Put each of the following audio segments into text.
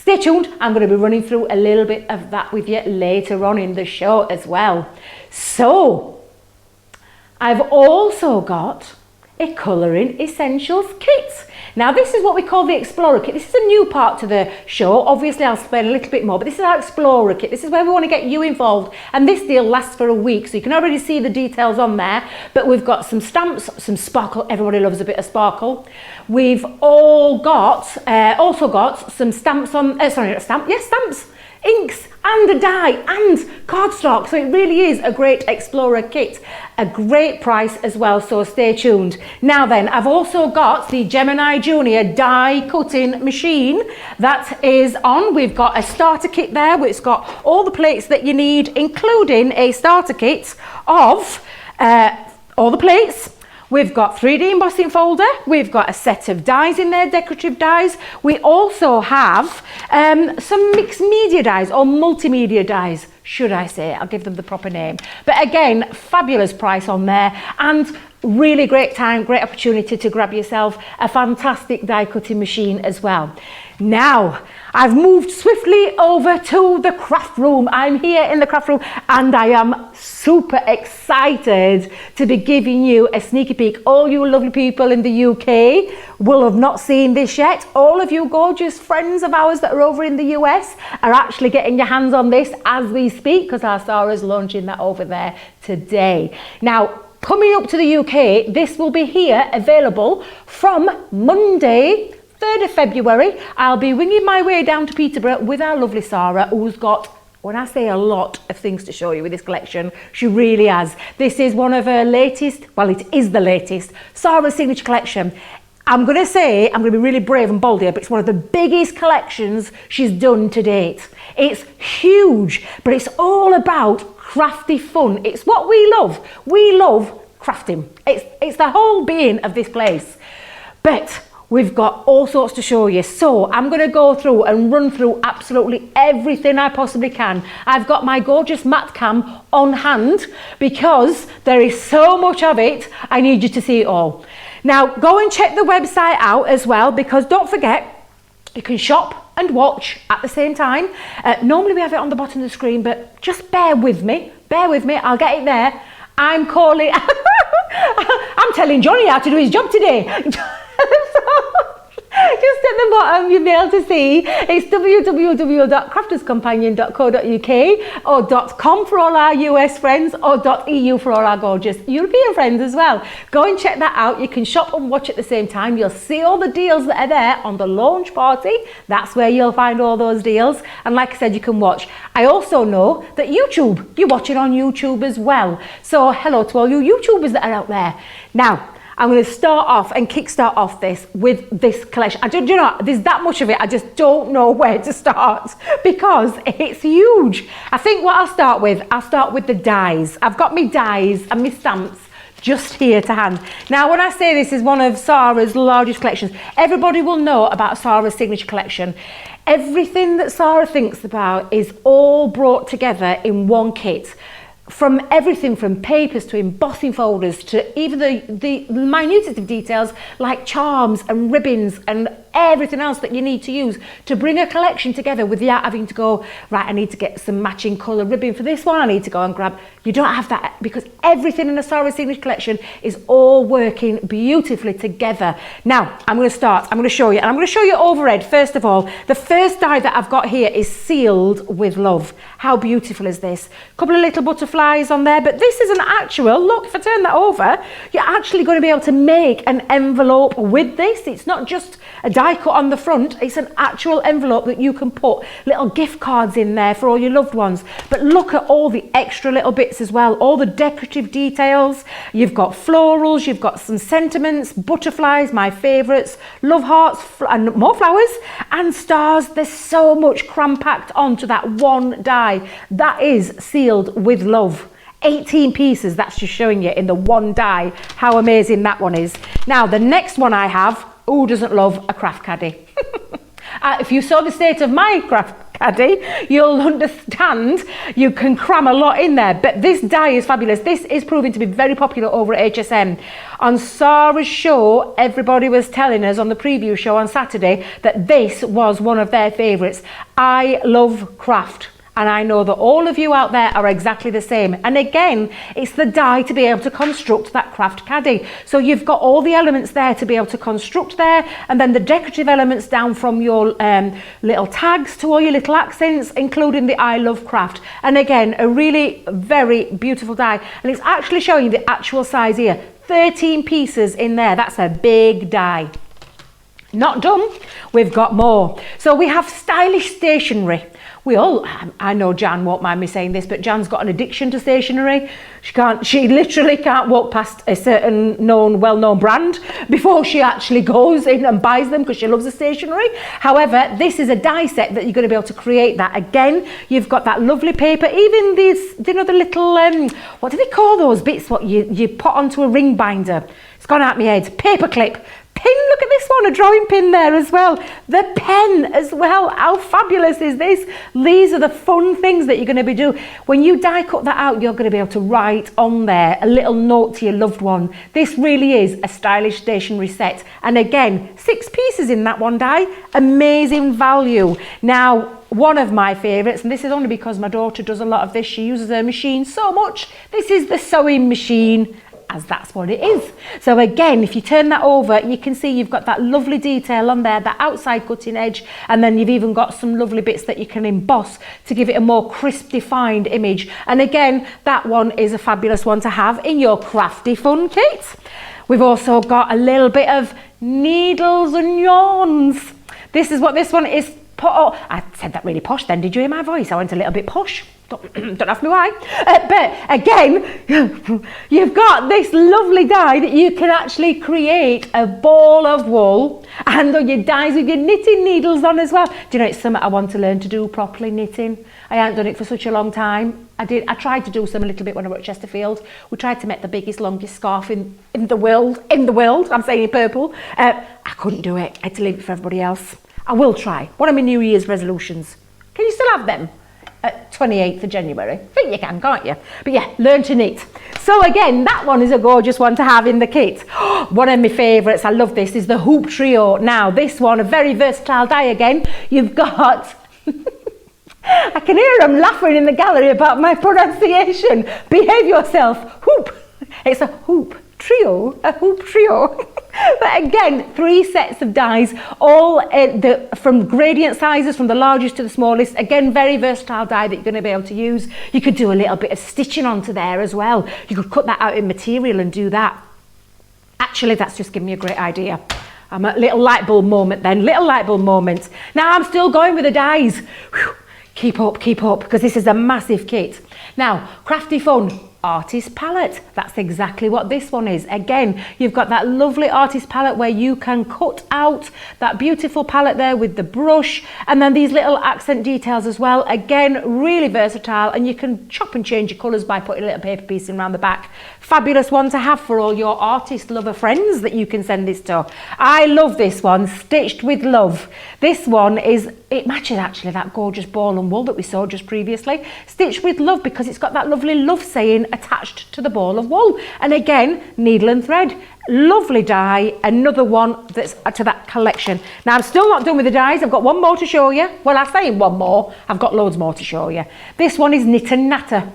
stay tuned. I'm going to be running through a little bit of that with you later on in the show as well. So I've also got a colouring essentials kit. Now this is what we call the Explorer kit. This is a new part to the show. Obviously I'll explain a little bit more, but this is our Explorer kit. This is where we want to get you involved, and this deal lasts for a week, so you can already see the details on there. But we've got some stamps, some sparkle. Everybody loves a bit of sparkle. We've all got also got some stamps on, stamps, inks and a die and cardstock. So it really is a great Explorer kit, a great price as well, so stay tuned. Now then, I've also got the Gemini Junior die cutting machine that is on. We've got a starter kit there, which has got all the plates that you need, including a starter kit of all the plates. We've got 3D embossing folder, we've got a set of dies in there, decorative dies. We also have some mixed media dies, or multimedia dies, should I say. I'll give them the proper name. But again, fabulous price on there, and really great time, great opportunity to grab yourself a fantastic die cutting machine as well. Now, I've moved swiftly over to the craft room. I'm here in the craft room and I am super excited to be giving you a sneaky peek. All you lovely people in the UK will have not seen this yet. All of you gorgeous friends of ours that are over in the US are actually getting your hands on this as we speak, because our Sarah's launching that over there today. Now, coming up to the UK, this will be here available from Monday, 3rd of February. I'll be winging my way down to Peterborough with our lovely Sarah, who's got, when I say a lot of things to show you with this collection, she really has. This is one of her latest, well, it is the latest, Sarah's signature collection. I'm going to be really brave and bold here, but it's one of the biggest collections she's done to date. It's huge, but it's all about crafty fun. It's what we love. We love crafting. It's the whole being of this place. But we've got all sorts to show you. So I'm going to go through and run through absolutely everything I possibly can. I've got my gorgeous matte cam on hand because there is so much of it. I need you to see it all. Now, go and check the website out as well, because don't forget, you can shop and watch at the same time. Normally we have it on the bottom of the screen, but just bear with me, I'll get it there. I'm telling Johnny how to do his job today. Just at the bottom you'll be able to see it's www.crafterscompanion.co.uk or .com for all our US friends, or .eu for all our gorgeous European friends as well. Go and check that out. You can shop and watch at the same time. You'll see all the deals that are there on the launch party. That's where you'll find all those deals. And like I said, you can watch. I also know that you're watching on YouTube as well. So hello to all you YouTubers that are out there. Now, I'm going to start off and kickstart off this with this collection. You know, there's that much of it, I just don't know where to start because it's huge. I think what I'll start with the dies. I've got me dies and my stamps just here to hand. Now, when I say this is one of Sarah's largest collections, everybody will know about Sarah's signature collection. Everything that Sarah thinks about is all brought together in one kit. From everything from papers to embossing folders to even the minutest of details like charms and ribbons and everything else that you need to use to bring a collection together without having to go, right, I need to get some matching colour ribbon for this one, I need to go and grab. You don't have that, because everything in the Sarah Signature collection is all working beautifully together. Now, I'm going to show you, and I'm going to show you overhead. First of all, the first die that I've got here is Sealed with Love. How beautiful is this? A couple of little butterflies on there, but this is an actual, look, if I turn that over, you're actually going to be able to make an envelope with this. It's not just a die cut on the front, it's an actual envelope that you can put little gift cards in there for all your loved ones. But look at all the extra little bits as well, all the decorative details. You've got florals, you've got some sentiments, butterflies, my favourites, love hearts, and more flowers and stars. There's so much cram-packed onto that one die. That is Sealed with Love. 18 pieces, that's just showing you in the one die how amazing that one is. Now, the next one I have, who doesn't love a craft caddy? If you saw the state of my craft caddy, you'll understand you can cram a lot in there. But this die is fabulous. This is proving to be very popular over at HSM. On Sarah's show, everybody was telling us on the preview show on Saturday that this was one of their favourites. I love craft. And I know that all of you out there are exactly the same. And again, it's the die to be able to construct that craft caddy. So you've got all the elements there to be able to construct there, and then the decorative elements down from your little tags to all your little accents, including the I love craft. And again, a really very beautiful die. And it's actually showing you the actual size here. 13 pieces in there. That's a big die. Not done, we've got more. So we have stylish stationery. I know Jan won't mind me saying this, but Jan's got an addiction to stationery. She literally can't walk past a certain well-known brand before she actually goes in and buys them because she loves the stationery. However, this is a die set that you're going to be able to create that. Again, you've got that lovely paper, even these, you know, the little, what do they call those bits, what you put onto a ring binder? It's gone out my head. Paper clip. Pin, look at this one, a drawing pin there as well. The pen as well, how fabulous is this? These are the fun things that you're going to be doing. When you die cut that out, you're going to be able to write on there a little note to your loved one. This really is a stylish stationery set. And again, 6 pieces in that one die, amazing value. Now, one of my favourites, and this is only because my daughter does a lot of this, she uses her machine so much. This is the sewing machine, as that's what it is. So again, if you turn that over, you can see you've got that lovely detail on there, that outside cutting edge, and then you've even got some lovely bits that you can emboss to give it a more crisp, defined image. And again, that one is a fabulous one to have in your crafty fun kit. We've also got a little bit of needles and yarns. This is what this one is. I said that really posh then, did you hear my voice? I went a little bit posh. Don't ask me why. But again, you've got this lovely die that you can actually create a ball of wool, and on your dies with your knitting needles on as well. Do you know, it's something I want to learn to do properly, knitting. I haven't done it for such a long time. I tried to do some a little bit when I worked at Chesterfield. We tried to make the biggest, longest scarf in the world. I'm saying in purple. I couldn't do it. I had to leave it for everybody else. I will try. What are my New Year's resolutions? Can you still have them? 28th of January. I think you can, can't you? But yeah, learn to knit. So again, that one is a gorgeous one to have in the kit. One of my favourites, I love this, is the hoop trio. Now this one, a very versatile die again. You've got, I can hear them laughing in the gallery about my pronunciation. Behave yourself, hoop. It's a hoop trio, a hoop trio. But again, 3 sets of dies, all from gradient sizes, from the largest to the smallest. Again, very versatile die that you're going to be able to use. You could do a little bit of stitching onto there as well. You could cut that out in material and do that. Actually, that's just given me a great idea. I'm a little light bulb moment then, little light bulb moment. Now I'm still going with the dies. Whew. Keep up, because this is a massive kit. Now, crafty fun. Artist palette, that's exactly what this one is. Again, you've got that lovely artist palette where you can cut out that beautiful palette there with the brush, and then these little accent details as well. Again, really versatile, and you can chop and change your colours by putting a little paper piece in around the back. Fabulous one to have for all your artist lover friends that you can send this to. I love this one, Stitched with Love. This one it matches actually that gorgeous ball and wool that we saw just previously. Stitched with Love, because it's got that lovely love saying attached to the ball of wool. And again, needle and thread. Lovely die, another one that's to that collection. Now I'm still not done with the dies, I've got one more to show you. Well, I say one more, I've got loads more to show you. This one is Knit and Natter.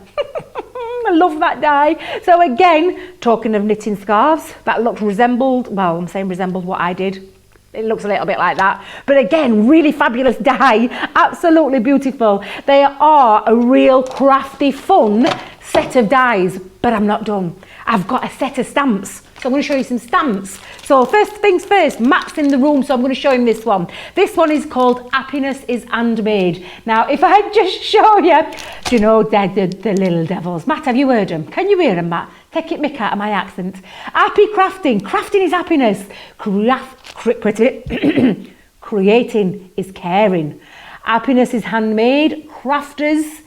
I love that die. So again, talking of knitting scarves, that resembled what I did. It looks a little bit like that. But again, really fabulous die, absolutely beautiful. They are a real crafty, fun set of dies, but I'm not done. I've got a set of stamps. So I'm going to show you some stamps. So first things first, Matt's in the room, so I'm going to show him this one. This one is called Happiness is Handmade. Now, if I just show you, do you know, the little devils. Matt, have you heard them? Can you hear them, Matt? Take it mick out of my accent. Happy crafting. Crafting is happiness. Creating is caring. Happiness is handmade. Crafters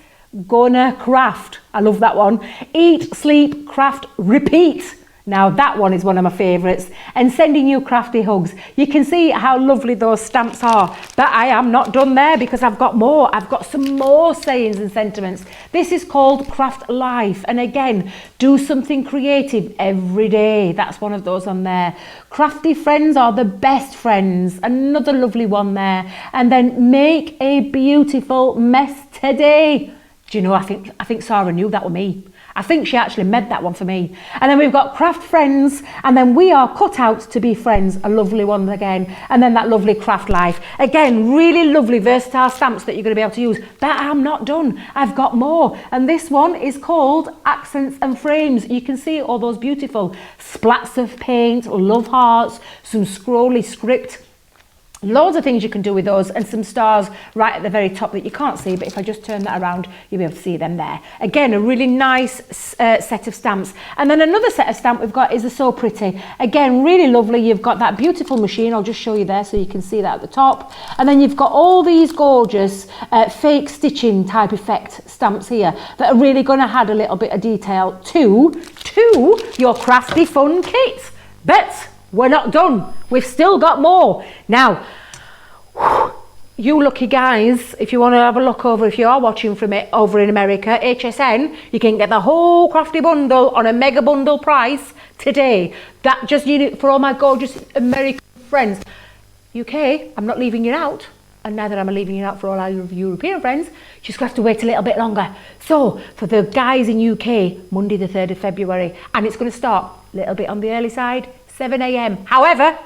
gonna craft. I love that one. Eat, sleep, craft, repeat. Now that one is one of my favourites, and sending you crafty hugs. You can see how lovely those stamps are, but I am not done there because I've got more. I've got some more sayings and sentiments. This is called Craft Life, and again, do something creative every day. That's one of those on there. Crafty friends are the best friends, another lovely one there. And then make a beautiful mess today. Do you know, I think Sarah knew that was me. I think she actually made that one for me. And then we've got craft friends, and then we are cut out to be friends, a lovely one again. And then that lovely craft life. Again, really lovely versatile stamps that you're going to be able to use. But I'm not done. I've got more. And this one is called Accents and Frames. You can see all those beautiful splats of paint, love hearts, some scrolly script. Loads of things you can do with those, and some stars right at the very top that you can't see, but if I just turn that around, you'll be able to see them there. Again, a really nice set of stamps. And then another set of stamp we've got is the So Pretty. Again, really lovely. You've got that beautiful machine. I'll just show you there so you can see that at the top. And then you've got all these gorgeous fake stitching type effect stamps here that are really going to add a little bit of detail to your crafty fun kit. But we're not done. We've still got more. Now, you lucky guys, if you want to have a look over, if you are watching from it over in America, HSN, you can get the whole crafty bundle on a mega bundle price today. That just need it for all my gorgeous American friends. UK, I'm not leaving you out, and neither am I leaving you out for all our European friends. Just have to wait a little bit longer. So for the guys in UK, Monday the 3rd of February, and it's going to start a little bit on the early side, 7 a.m. However,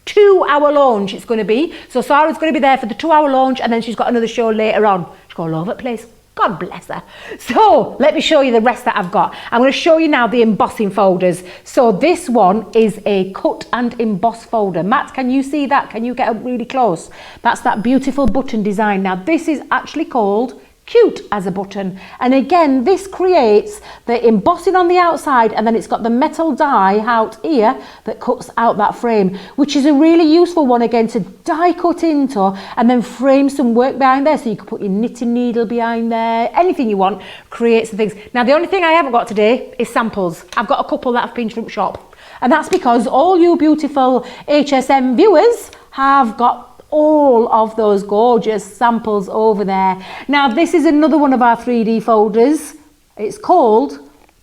2-hour launch it's going to be. So Sarah's going to be there for the 2-hour launch, and then she's got another show later on. She's got all over the place. God bless her. So let me show you the rest that I've got. I'm going to show you now the embossing folders. So this one is a cut and emboss folder. Matt, can you see that? Can you get up really close? That's that beautiful button design. Now this is actually called Cute as a Button, and again this creates the embossing on the outside, and then it's got the metal die out here that cuts out that frame, which is a really useful one again to die cut into and then frame some work behind there. So you can put your knitting needle behind there, anything you want, create some things. Now the only thing I haven't got today is samples. I've got a couple that I've pinched from shop, and that's because all you beautiful HSM viewers have got all of those gorgeous samples over there. Now this is another one of our 3D folders. It's called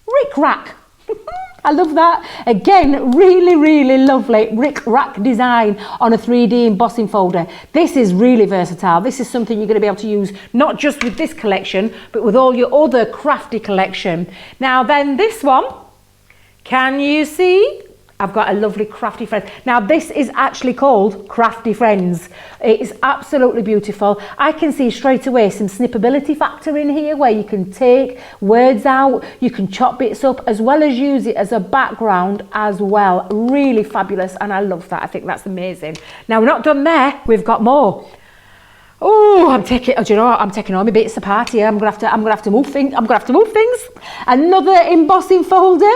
Rick Rack. I love that. Again, really lovely Rick Rack design on a 3D embossing folder. This is really versatile. This is something you're going to be able to use not just with this collection, but with all your other crafty collection. Now then, this one, can you see? I've got a lovely crafty friend. Now this is actually called Crafty Friends. It is absolutely beautiful. I can see straight away some snippability factor in here where you can take words out, you can chop bits up, as well as use it as a background as well. Really fabulous, and I love that. I think that's amazing. Now we're not done there. We've got more. Oh, do you know what? I'm taking all my bits apart here. I'm gonna have to move things. Another embossing folder.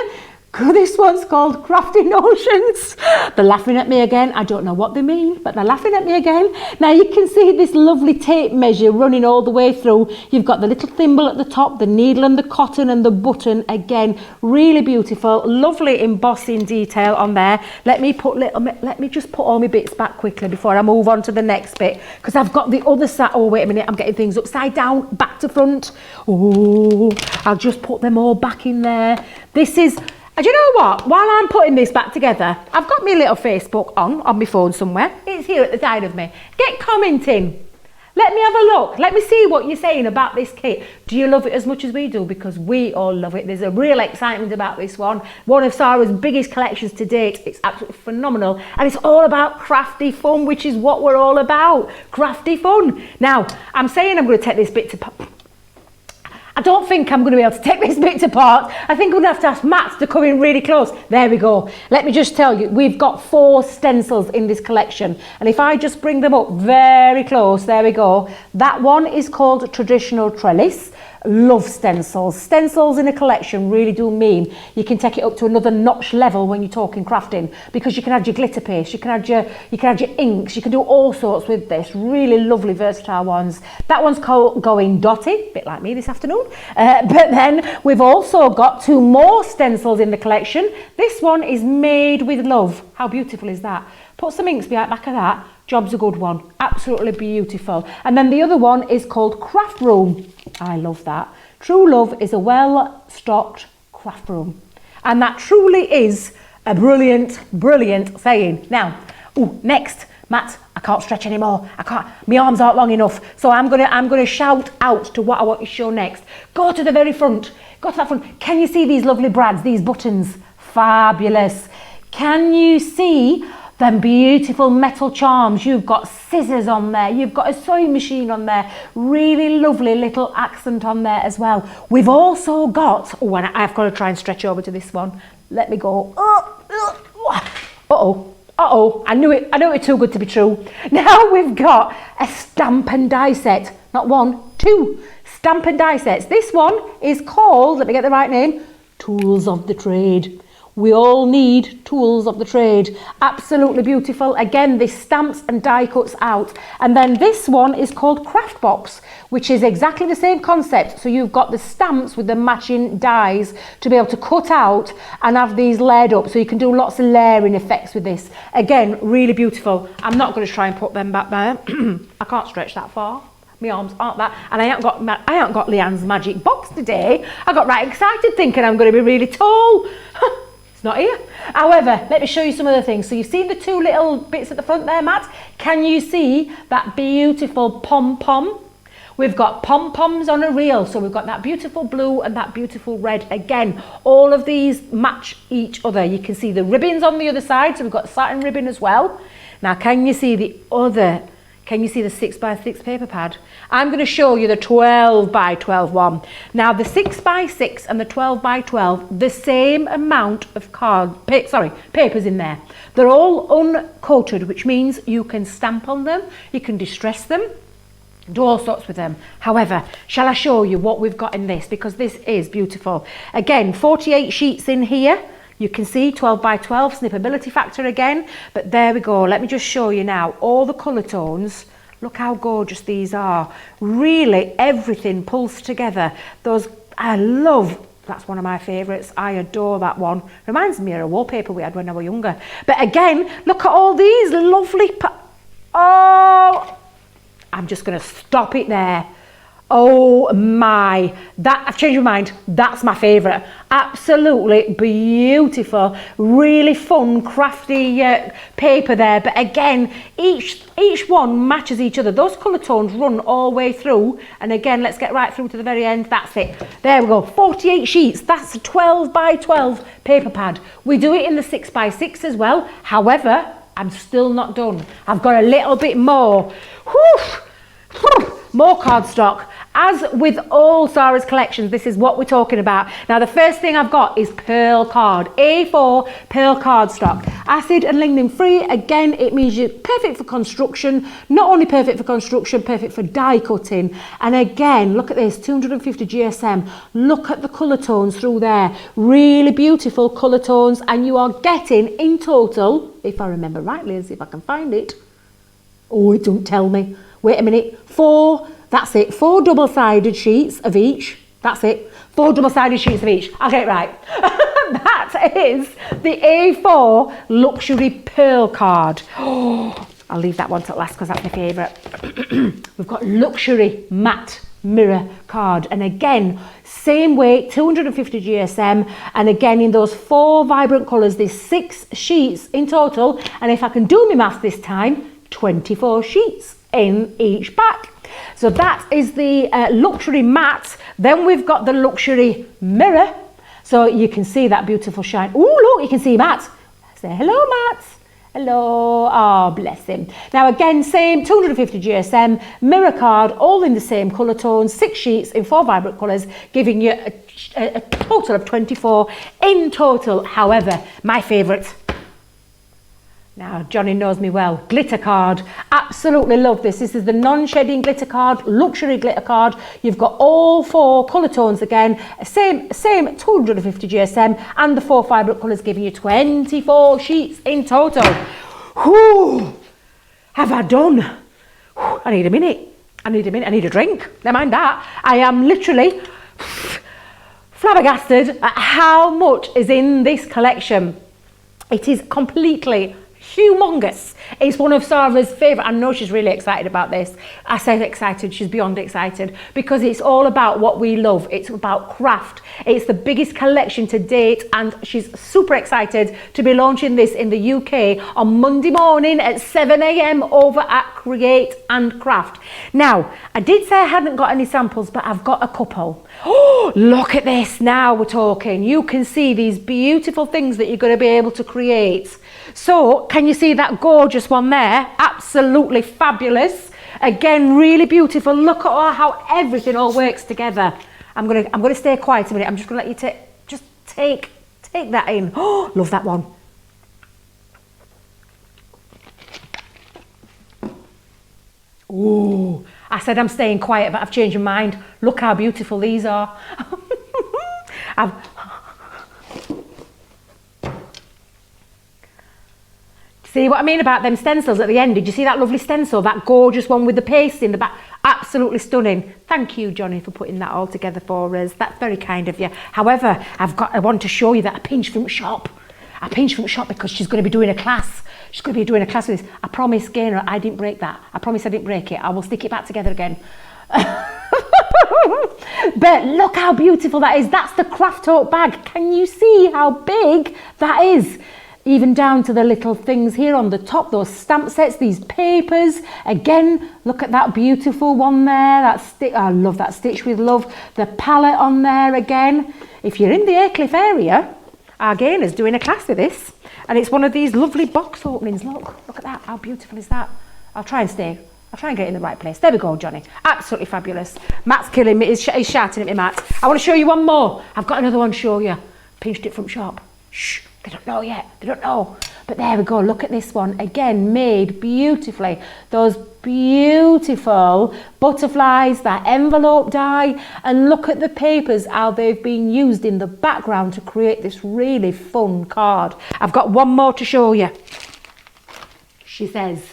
This one's called Crafty Notions. They're laughing at me again. I don't know what they mean, but they're laughing at me again. Now you can see this lovely tape measure running all the way through. You've got the little thimble at the top, the needle and the cotton and the button. Again, really beautiful, lovely embossing detail on there. Let me just put all my bits back quickly before I move on to the next bit, because I've got the other side. Oh, wait a minute, I'm getting things upside down, back to front. Oh, I'll just put them all back in there. This is... And you know what? While I'm putting this back together, I've got my little Facebook on my phone somewhere. It's here at the side of me. Get commenting. Let me have a look. Let me see what you're saying about this kit. Do you love it as much as we do? Because we all love it. There's a real excitement about this one. One of Sarah's biggest collections to date. It's absolutely phenomenal. And it's all about crafty fun, which is what we're all about. Crafty fun. Now, I'm saying I'm going to take this bit to... I don't think I'm going to be able to take this bit apart. I think I'm going to have to ask Matt to come in really close. There we go. Let me just tell you, we've got 4 stencils in this collection. And if I just bring them up very close, there we go. That one is called Traditional Trellis. Love stencils. Stencils in a collection really do mean you can take it up to another notch level when you're talking crafting, because you can add your glitter paste, you can add your inks, you can do all sorts with this. Really lovely, versatile ones. That one's called Going Dotty, a bit like me this afternoon. But then we've also got 2 more stencils in the collection. This one is Made with Love. How beautiful is that? Put some inks behind the back of that. Job's a good one. Absolutely beautiful. And then the other one is called Craft Room. I love that. True love is a well-stocked craft room. And that truly is a brilliant, brilliant saying. Now, next, Matt, I can't stretch anymore. My arms aren't long enough. So I'm gonna shout out to what I want to show next. Go to the very front. Go to that front. Can you see these lovely brads, these buttons? Fabulous. Can you see them beautiful metal charms? You've got scissors on there, you've got a sewing machine on there, really lovely little accent on there as well. We've also got, and I've got to try and stretch over to this one. Let me go. I knew it was too good to be true. Now we've got a stamp and die set. Not 1, 2 stamp and die sets. This one is called, let me get the right name, Tools of the Trade. We all need tools of the trade. Absolutely beautiful. Again, this stamps and die cuts out. And then this one is called Craft Box, which is exactly the same concept. So you've got the stamps with the matching dies to be able to cut out and have these layered up. So you can do lots of layering effects with this. Again, really beautiful. I'm not going to try and put them back there. I can't stretch that far. My arms aren't that, and I ain't got Leanne's magic box today. I got right excited thinking I'm going to be really tall. Not here. However, let me show you some other things. So you've seen the 2 little bits at the front there, Matt. Can you see that beautiful pom-pom? We've got pom-poms on a reel. So we've got that beautiful blue and that beautiful red. Again, all of these match each other. You can see the ribbons on the other side. So we've got satin ribbon as well. Now, can you see the 6x6 paper pad? I'm going to show you the 12x12 one. Now the 6x6 and the 12x12, the same amount of papers in there. They're all uncoated, which means you can stamp on them, you can distress them, do all sorts with them. However, shall I show you what we've got in this, because this is beautiful. Again, 48 sheets in here. You can see 12x12 snippability factor again, but there we go. Let me just show you now all the colour tones. Look how gorgeous these are. Really, everything pulls together. I love, that's one of my favourites. I adore that one. Reminds me of a wallpaper we had when I was younger. But again, look at all these lovely, I'm just going to stop it there. Oh my, I've changed my mind. That's my favourite. Absolutely beautiful, really fun, crafty paper there. But again, each one matches each other. Those colour tones run all the way through. And again, let's get right through to the very end. That's it. There we go. 48 sheets. That's a 12x12 paper pad. We do it in the 6x6 as well. However, I'm still not done. I've got a little bit more. More cardstock. As with all Sarah's collections, this is what we're talking about. Now, the first thing I've got is pearl card, A4 pearl cardstock. Acid and lignin free. Again, it means you're perfect for construction. Not only perfect for construction, perfect for die cutting. And again, look at this, 250 GSM. Look at the colour tones through there. Really beautiful colour tones. And you are getting, in total, if I remember rightly, let's see if I can find it. Oh, it don't tell me. Wait a minute. 4 double-sided sheets of each. That's it. 4 double-sided sheets of each. I'll get it right. That is the A4 luxury pearl card. Oh, I'll leave that one to last because that's my favourite. We've got luxury matte mirror card. And again, same weight, 250 GSM. And again, in those 4 vibrant colours, there's 6 sheets in total. And if I can do my maths this time, 24 sheets in each pack. So that is the luxury matte. Then we've got the luxury mirror. So you can see that beautiful shine. Oh, look, you can see Matt. Say hello, Matt. Hello. Oh, bless him. Now again, same 250 GSM, mirror card, all in the same colour tones, 6 sheets in 4 vibrant colours, giving you a total of 24 in total. However, my favourite, Now, Johnny knows me well. Glitter card. Absolutely love this. This is the non-shedding glitter card, luxury glitter card. You've got all 4 colour tones again. Same 250 GSM, and the 4 vibrant colours giving you 24 sheets in total. Whew! Have I done? Whew, I need a minute. I need a drink. Never mind that. I am literally flabbergasted at how much is in this collection. It is completely humongous. It's one of Sarah's favourite. I know she's really excited about this. I say excited, she's beyond excited, because it's all about what we love. It's about craft. It's the biggest collection to date, and she's super excited to be launching this in the UK on Monday morning at 7 AM over at Create and Craft. Now, I did say I hadn't got any samples, but I've got a couple. Oh, look at this. Now we're talking. You can see these beautiful things that you're going to be able to create. So, can you see that gorgeous one there? Absolutely fabulous. Again, really beautiful. Look at how everything all works together. I'm gonna stay quiet a minute. I'm just gonna let you take that in. Oh, love that one. Oh, I said I'm staying quiet, but I've changed my mind. Look how beautiful these are. See what I mean about them stencils at the end? Did you see that lovely stencil? That gorgeous one with the paste in the back? Absolutely stunning. Thank you, Johnny, for putting that all together for us. That's very kind of you. However, I want to show you that I pinched from shop. I pinched from shop because she's going to be doing a class. She's going to be doing a class with this. I promise, Gaynor, I didn't break that. I promise I didn't break it. I will stick it back together again. But look how beautiful that is. That's the craft tote bag. Can you see how big that is? Even down to the little things here on the top, those stamp sets, these papers. Again, look at that beautiful one there. I love that Stitch with Love. The palette on there again. If you're in the Aycliffe area, our Gaynor's doing a class with this. And it's one of these lovely box openings. Look at that. How beautiful is that? I'll try and get it in the right place. There we go, Johnny. Absolutely fabulous. Matt's killing me. He's shouting at me, Matt. I want to show you one more. I've got another one to show you. Pinched it from shop. Shh. They don't know yet. They don't know. But there we go. Look at this one. Again, made beautifully. Those beautiful butterflies, that envelope die. And look at the papers, how they've been used in the background to create this really fun card. I've got one more to show you. She says,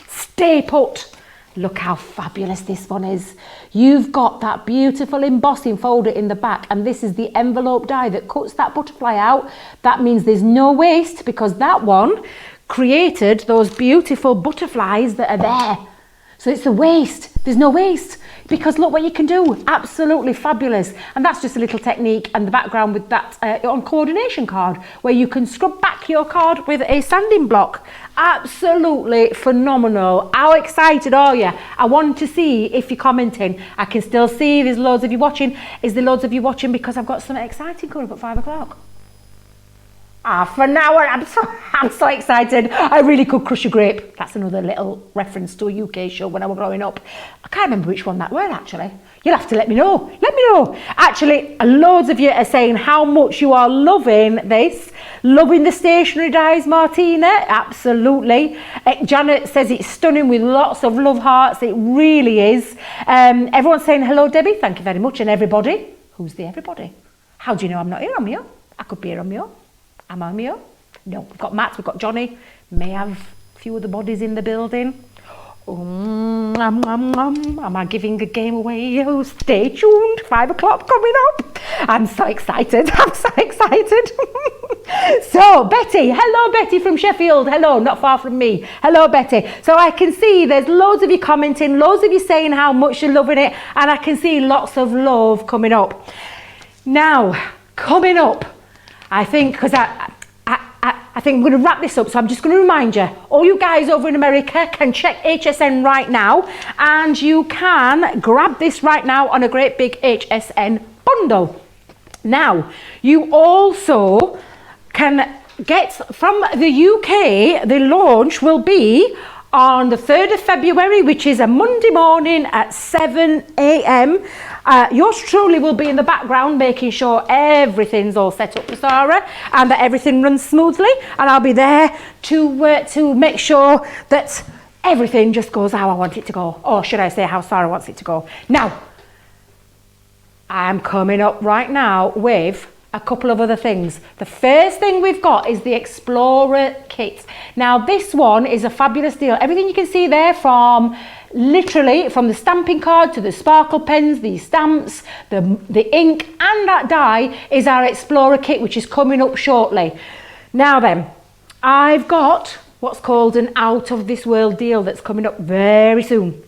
stay put. Look how fabulous this one is. You've got that beautiful embossing folder in the back, and this is the envelope die that cuts that butterfly out. That means there's no waste, because that one created those beautiful butterflies that are there. So it's the waste. There's no waste, because look what you can do. Absolutely fabulous. And that's just a little technique, and the background with that on coordination card, where you can scrub back your card with a sanding block. Absolutely phenomenal. How excited are you? I want to see if you're commenting. I can still see there's loads of you watching. Is there loads of you watching because I've got something exciting coming up at 5 o'clock? Half an hour. I'm so excited. I really could crush a grape. That's another little reference to a UK show when I was growing up. I can't remember which one that were, actually. You'll have to let me know. Let me know. Actually, loads of you are saying how much you are loving this. Loving the stationery dies, Martina. Absolutely. Janet says it's stunning with lots of love hearts. It really is. Everyone's saying hello, Debbie. Thank you very much. And everybody. Who's the everybody? How do you know I'm not here on my own? I could be here on my own. Am I on my own? No. We've got Matt. We've got Johnny. May have a few of the bodies in the building. Am I giving a game away? Oh, stay tuned. 5 o'clock coming up. I'm so excited. I'm so excited. So, Betty. Hello, Betty from Sheffield. Hello, not far from me. Hello, Betty. So I can see there's loads of you commenting, loads of you saying how much you're loving it, and I can see lots of love coming up. Now, coming up, I think, because I think I'm going to wrap this up, so I'm just going to remind you, all you guys over in America can check HSN right now, and you can grab this right now on a great big HSN bundle. Now, you also can get from the UK, the launch will be on the 3rd of February, which is a Monday morning at 7 a.m. Yours truly will be in the background making sure everything's all set up for Sarah and that everything runs smoothly, and I'll be there to make sure that everything just goes how I want it to go, or should I say how Sarah wants it to go. Now, I'm coming up right now with a couple of other things. The first thing we've got is the Explorer kit. Now this one is a fabulous deal. Everything you can see there, from literally from the stamping card to the sparkle pens, the stamps, the ink and that die, is our Explorer kit, which is coming up shortly. Now then, I've got what's called an out of this world deal that's coming up very soon.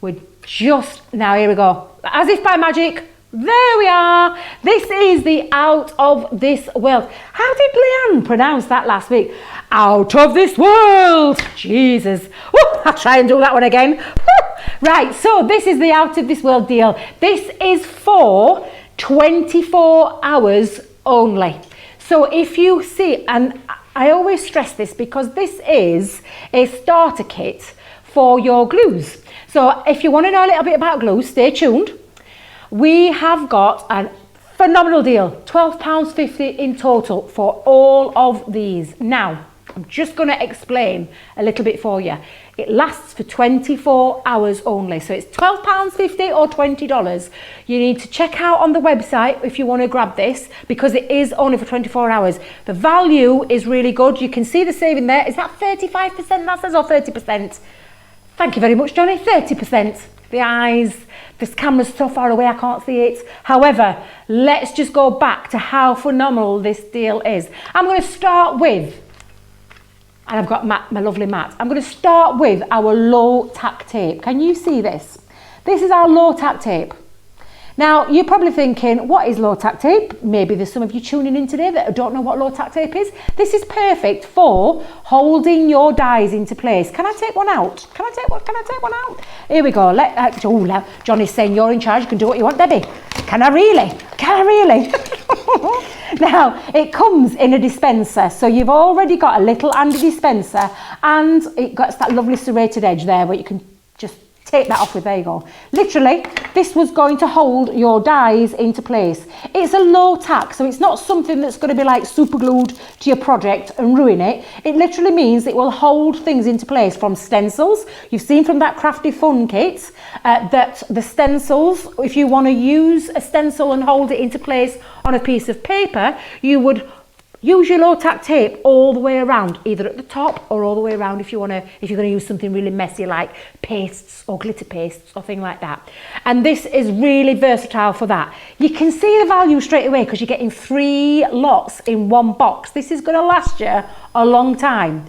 We're just, now here we go, as if by magic, there we are. This is the out of this world. How did Leanne pronounce that last week? Out of this world. Jesus. Woo, I'll try and do that one again. Woo. Right, so this is the out of this world deal. This is for 24 hours only. So if you see, and I always stress this because this is a starter kit for your glues. So if you want to know a little bit about glue, stay tuned. We have got a phenomenal deal, £12.50 in total for all of these. Now, I'm just going to explain a little bit for you. It lasts for 24 hours only, so it's £12.50 or $20. You need to check out on the website if you want to grab this, because it is only for 24 hours. The value is really good. You can see the saving there. Is that 35% that says, or 30%? Thank you very much, Johnny. 30%. The eyes, this camera's so far away I can't see it. However, let's just go back to how phenomenal this deal is. I'm going to start with, and I've got Matt, my lovely Matt. I'm going to start with our low tack tape. Can you see this? This is our low tack tape. Now, you're probably thinking, what is low tack tape? Maybe there's some of you tuning in today that don't know what low tack tape is. This is perfect for holding your dies into place. Can I take one out? Can I take one out? Here we go. Johnny's saying you're in charge. You can do what you want, Debbie. Can I really? Now, it comes in a dispenser. So you've already got a little handy dispenser, and it got that lovely serrated edge there where you can just take that off with, there you go. Literally, this was going to hold your dies into place. It's a low tack, so it's not something that's going to be like super glued to your project and ruin it. It literally means it will hold things into place from stencils. You've seen from that Crafty Fun kit that the stencils, if you want to use a stencil and hold it into place on a piece of paper, you would use your low tack tape all the way around, either at the top or all the way around if you're going to use something really messy like pastes or glitter pastes or thing like that. And this is really versatile for that. You can see the value straight away because you're getting 3 lots in one box. This is going to last you a long time.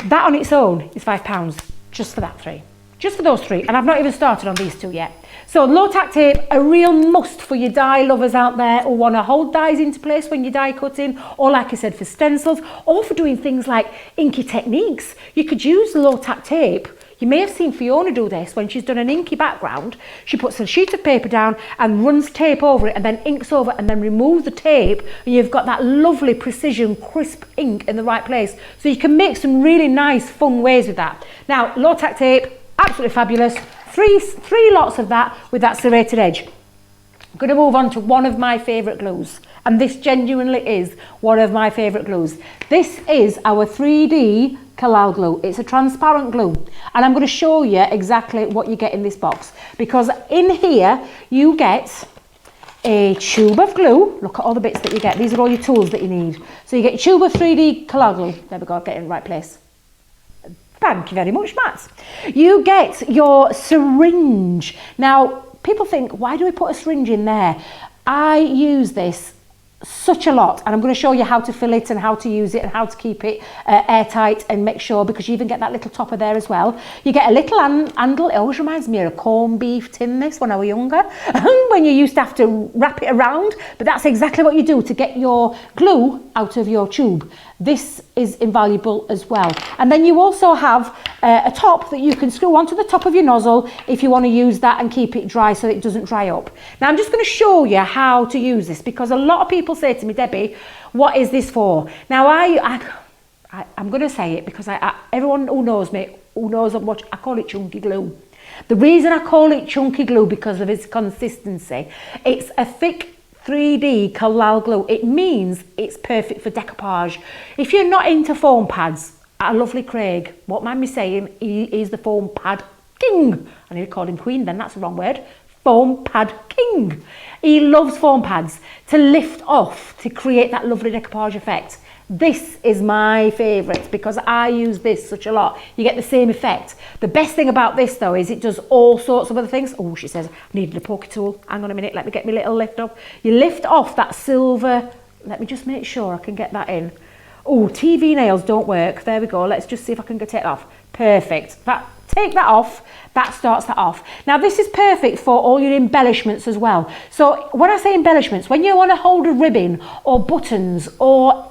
That on its own is £5 just for that 3. Just for those 3, and I've not even started on these 2 yet. So low tack tape, a real must for your die lovers out there who want to hold dies into place when you're die cutting, or like I said, for stencils, or for doing things like inky techniques. You could use low tack tape. You may have seen Fiona do this when she's done an inky background. She puts a sheet of paper down and runs tape over it and then inks over and then removes the tape, and you've got that lovely precision crisp ink in the right place. So you can make some really nice fun ways with that. Now, low tack tape, absolutely fabulous. Three lots of that with that serrated edge. I'm going to move on to one of my favourite glues, and this genuinely is one of my favourite glues. This is our 3D Collage glue. It's a transparent glue, and I'm going to show you exactly what you get in this box, because in here you get a tube of glue. Look at all the bits that you get. These are all your tools that you need. So you get a tube of 3D Collage glue. There we go, get it in the right place. Thank you very much, Matt. You get your syringe. Now, people think, why do we put a syringe in there? I use this such a lot, and I'm going to show you how to fill it and how to use it and how to keep it airtight and make sure, because you even get that little topper there as well. You get a little handle. It always reminds me of a corned beef tin, this, when I was younger, when you used to have to wrap it around, but that's exactly what you do to get your glue out of your tube. This is invaluable as well. And then you also have a top that you can screw onto the top of your nozzle if you want to use that and keep it dry so it doesn't dry up. Now I'm just going to show you how to use this, because a lot of people say to me, Debbie, what is this for? Now I'm going to say it because everyone who knows me, who knows how much I call it chunky glue. The reason I call it chunky glue because of its consistency. It's a thick 3D collage glue. It means it's perfect for decoupage. If you're not into foam pads, our lovely Craig, won't mind me saying, he is the foam pad king. I need to call him queen then, that's the wrong word. Foam pad king. He loves foam pads to lift off, to create that lovely decoupage effect. This is my favourite because I use this such a lot. You get the same effect. The best thing about this though is it does all sorts of other things. Oh, she says, I needed a poker tool. Hang on a minute, let me get my little lift up. You lift off that silver. Let me just make sure I can get that in. Oh, TV nails don't work. There we go. Let's just see if I can get it off. Perfect. Take that off. That starts that off. Now this is perfect for all your embellishments as well. So when I say embellishments, when you want to hold a ribbon or buttons or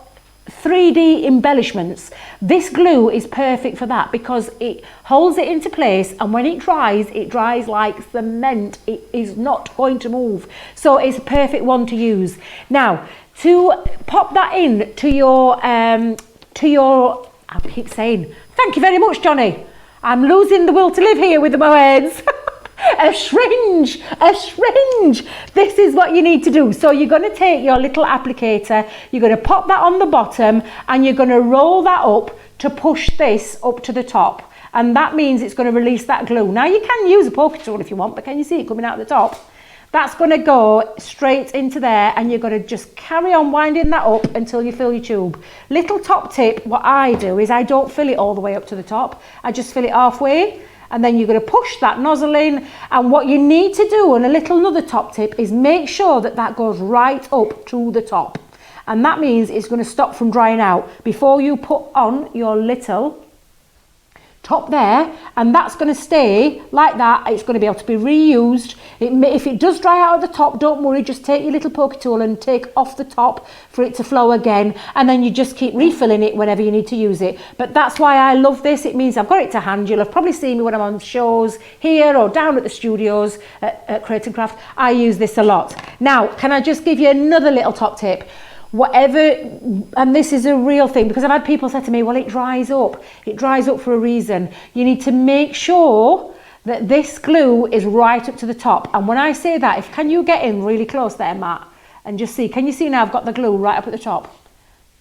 3D embellishments, this glue is perfect for that because it holds it into place, and when it dries like cement. It is not going to move. So it's a perfect one to use. Now to pop that in to your I keep saying thank you very much, Johnny. I'm losing the will to live here with my words. A syringe. This is what you need to do. So you're going to take your little applicator, you're going to pop that on the bottom, and you're going to roll that up to push this up to the top. And that means it's going to release that glue. Now you can use a poker tool if you want, but can you see it coming out the top? That's going to go straight into there, and you're going to just carry on winding that up until you fill your tube. Little top tip, what I do is I don't fill it all the way up to the top. I just fill it halfway. And then you're going to push that nozzle in, and what you need to do, and another top tip, is make sure that that goes right up to the top, and that means it's going to stop from drying out before you put on your little top there, and that's going to stay like that. It's going to be able to be reused. If it does dry out at the top, don't worry, just take your little poker tool and take off the top for it to flow again, and then you just keep refilling it whenever you need to use it. But that's why I love this. It means I've got it to hand. You'll have probably seen me when I'm on shows here or down at the studios at Create and Craft. I use this a lot. Now, can I just give you another little top tip? Whatever, and this is a real thing because I've had people say to me, well, it dries up for a reason. You need to make sure that this glue is right up to the top. And when I say that, can you get in really close there, Matt, and just see, can you see now I've got the glue right up at the top?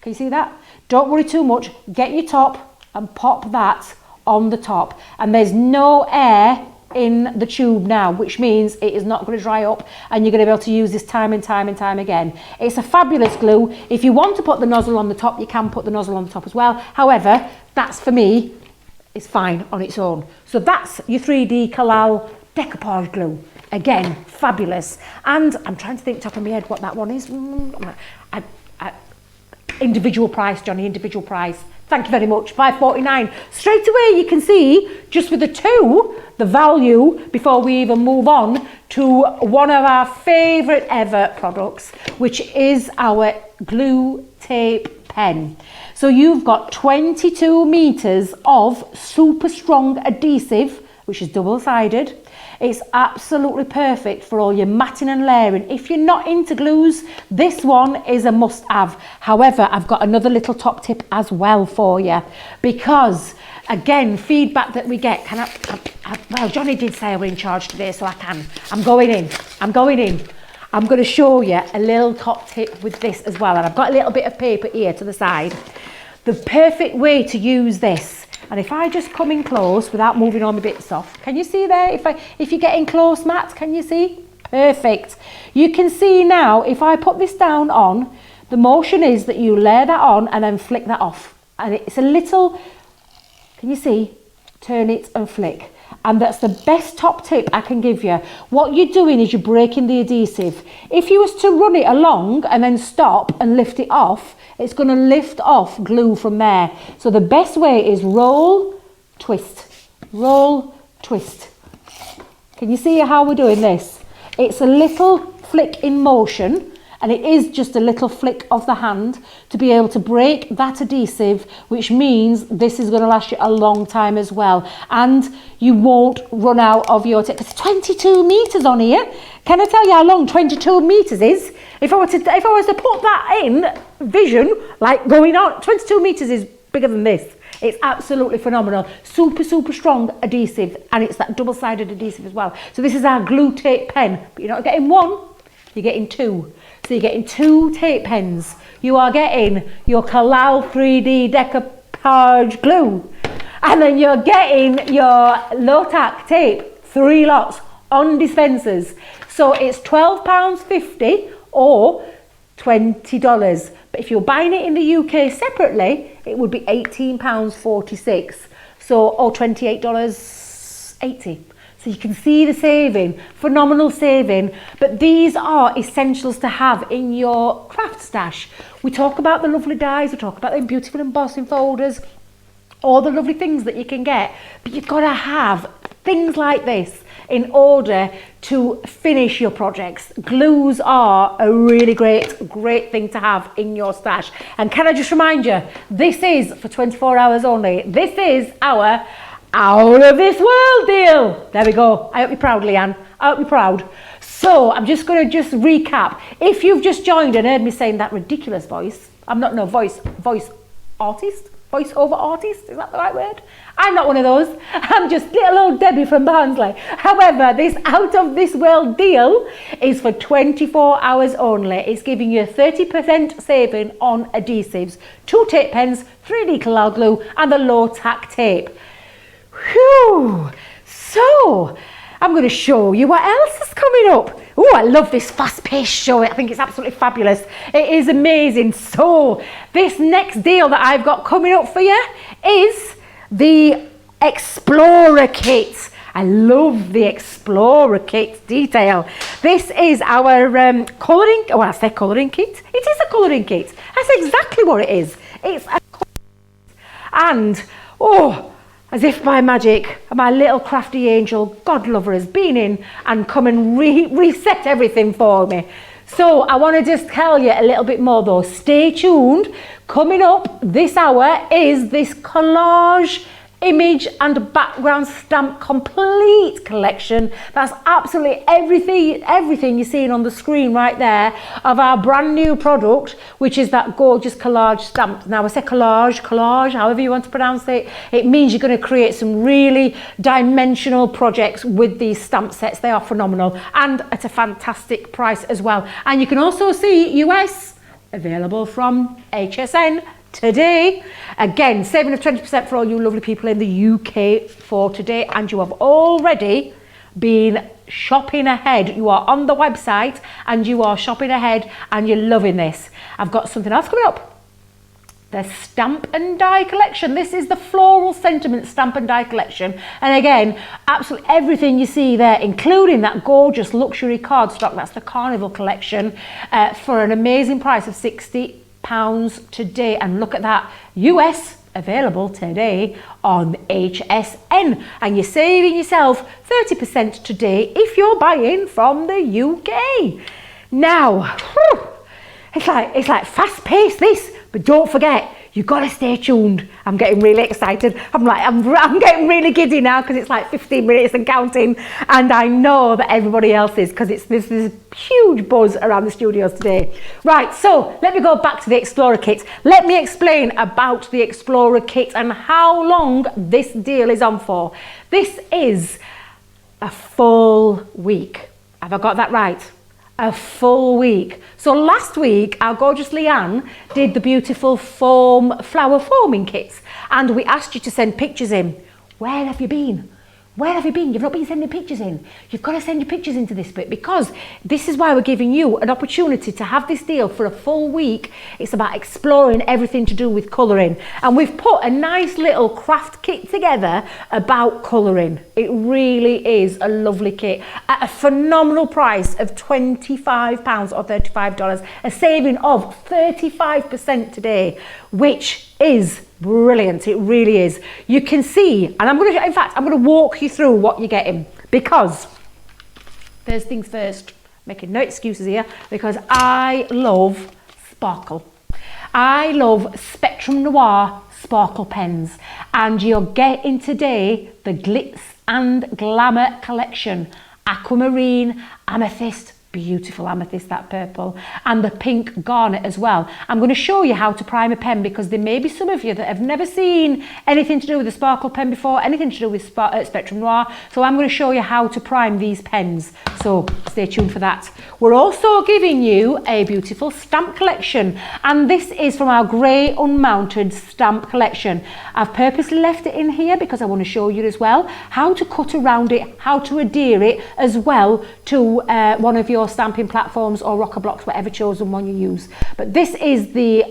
Can you see that? Don't worry too much. Get your top and pop that on the top, and there's no air in the tube now, which means it is not going to dry up, and you're going to be able to use this time and time and time again. It's a fabulous glue. If you want to put the nozzle on the top, you can put the nozzle on the top as well. However, that's, for me, is fine on its own. So that's your 3D collage decoupage glue. Again, fabulous. And I'm trying to think top of my head what that one is. Individual price, Johnny, individual price. Thank you very much, $5.49. Straight away you can see, just with the two, the value before we even move on to one of our favourite ever products, which is our glue tape pen. So you've got 22 metres of super strong adhesive, which is double-sided. It's absolutely perfect for all your matting and layering. If you're not into glues, this one is a must-have. However, I've got another little top tip as well for you, because again, feedback that we get, well, Johnny did say I was in charge today, so I can. I'm going in. I'm going to show you a little top tip with this as well, and I've got a little bit of paper here to the side. The perfect way to use this. And if I just come in close without moving all my bits off, can you see there? If you're getting close, Matt, can you see? Perfect. You can see now, if I put this down on, the motion is that you layer that on and then flick that off. And it's a little, can you see? Turn it and flick. And that's the best top tip I can give you. What you're doing is you're breaking the adhesive. If you was to run it along and then stop and lift it off, it's going to lift off glue from there. So the best way is roll, twist, roll, twist. Can you see how we're doing this? It's a little flick in motion, and it is just a little flick of the hand to be able to break that adhesive, which means this is going to last you a long time as well, and you won't run out of your tape. It's 22 meters on here. Can I tell you how long 22 meters is? If I was to put that in vision, like going on, 22 meters is bigger than this. It's absolutely phenomenal. Super, super strong adhesive, and it's that double-sided adhesive as well. So this is our glue tape pen, but you're not getting one, you're getting two. So you're getting two tape pens. You are getting your Collage 3D decoupage glue, and then you're getting your low-tack tape, 3 lots on dispensers. So it's £12.50 or $20. But if you're buying it in the UK separately, it would be £18.46. So, or $28.80. So you can see the saving, phenomenal saving. But these are essentials to have in your craft stash. We talk about the lovely dies, we talk about the beautiful embossing folders, all the lovely things that you can get. But you've got to have things like this in order to finish your projects. Glues are a really great thing to have in your stash. And can I just remind you, this is for 24 hours only. This is our out of this world deal. There we go. I hope you're proud, Leanne. I hope you're proud. So I'm just going to recap. If you've just joined and heard me saying that ridiculous voice, I'm not no voice artist, voice-over artist, is that the right word? I'm not one of those. I'm just little old Debbie from Barnsley. However, this out of this world deal is for 24 hours only. It's giving you 30% saving on adhesives, 2 tape pens, 3D Collage glue, and the low-tack tape. Whew! So, I'm going to show you what else is coming up. Oh, I love this fast-paced show. I think it's absolutely fabulous. It is amazing. So, this next deal that I've got coming up for you is the Explorer Kit. I love the Explorer Kit detail. This is our colouring, well, I say colouring kit. It is a colouring kit. That's exactly what it is. It's a and, oh, as if by magic, my little crafty angel, God lover, has been in and come and reset everything for me. So I want to just tell you a little bit more though. Stay tuned. Coming up this hour is this collage image and background stamp complete collection. That's absolutely everything you're seeing on the screen right there of our brand new product, which is that gorgeous collage stamp. Now I say collage, however you want to pronounce it. It means you're going to create some really dimensional projects with these stamp sets. They are phenomenal and at a fantastic price as well. And you can also see US available from HSN today. Again, saving of 20% for all you lovely people in the UK for today, and you have already been shopping ahead. You are on the website and you are shopping ahead and you're loving this. I've got something else coming up. The Stamp and Die collection. This is the Floral Sentiment Stamp and Die collection. And again, absolutely everything you see there, including that gorgeous luxury cardstock, that's the Carnival collection, for an amazing price of £60 today. And look at that, US available today on HSN, and you're saving yourself 30% today if you're buying from the UK. Now, whew, it's like fast paced this, but don't forget, you've got to stay tuned. I'm getting really excited. I'm getting really giddy now because it's like 15 minutes and counting, and I know that everybody else is, because there's this huge buzz around the studios today. Right, so let me go back to the Explorer Kit. Let me explain about the Explorer Kit and how long this deal is on for. This is a full week. Have I got that right? A full week. So last week, our gorgeous Leanne did the beautiful flower foaming kits, and we asked you to send pictures in. Where have you been? Where have you been? You've not been sending pictures in. You've got to send your pictures into this bit, because this is why we're giving you an opportunity to have this deal for a full week. It's about exploring everything to do with colouring. And we've put a nice little craft kit together about colouring. It really is a lovely kit at a phenomenal price of £25 or $35, a saving of 35% today, which is brilliant. It really is. You can see, and I'm going to walk you through what you're getting, because first things first, making no excuses here, because I love sparkle. I love Spectrum Noir sparkle pens, and you're getting today the Glitz and Glamour collection, aquamarine, amethyst, beautiful amethyst, that purple, and the pink garnet as well. I'm going to show you how to prime a pen because there may be some of you that have never seen anything to do with a sparkle pen before, anything to do with Spectrum Noir. So I'm going to show you how to prime these pens. So stay tuned for that. We're also giving you a beautiful stamp collection, and this is from our grey unmounted stamp collection. I've purposely left it in here because I want to show you as well how to cut around it, how to adhere it as well to one of your stamping platforms or rocker blocks, whatever chosen one you use. But this is the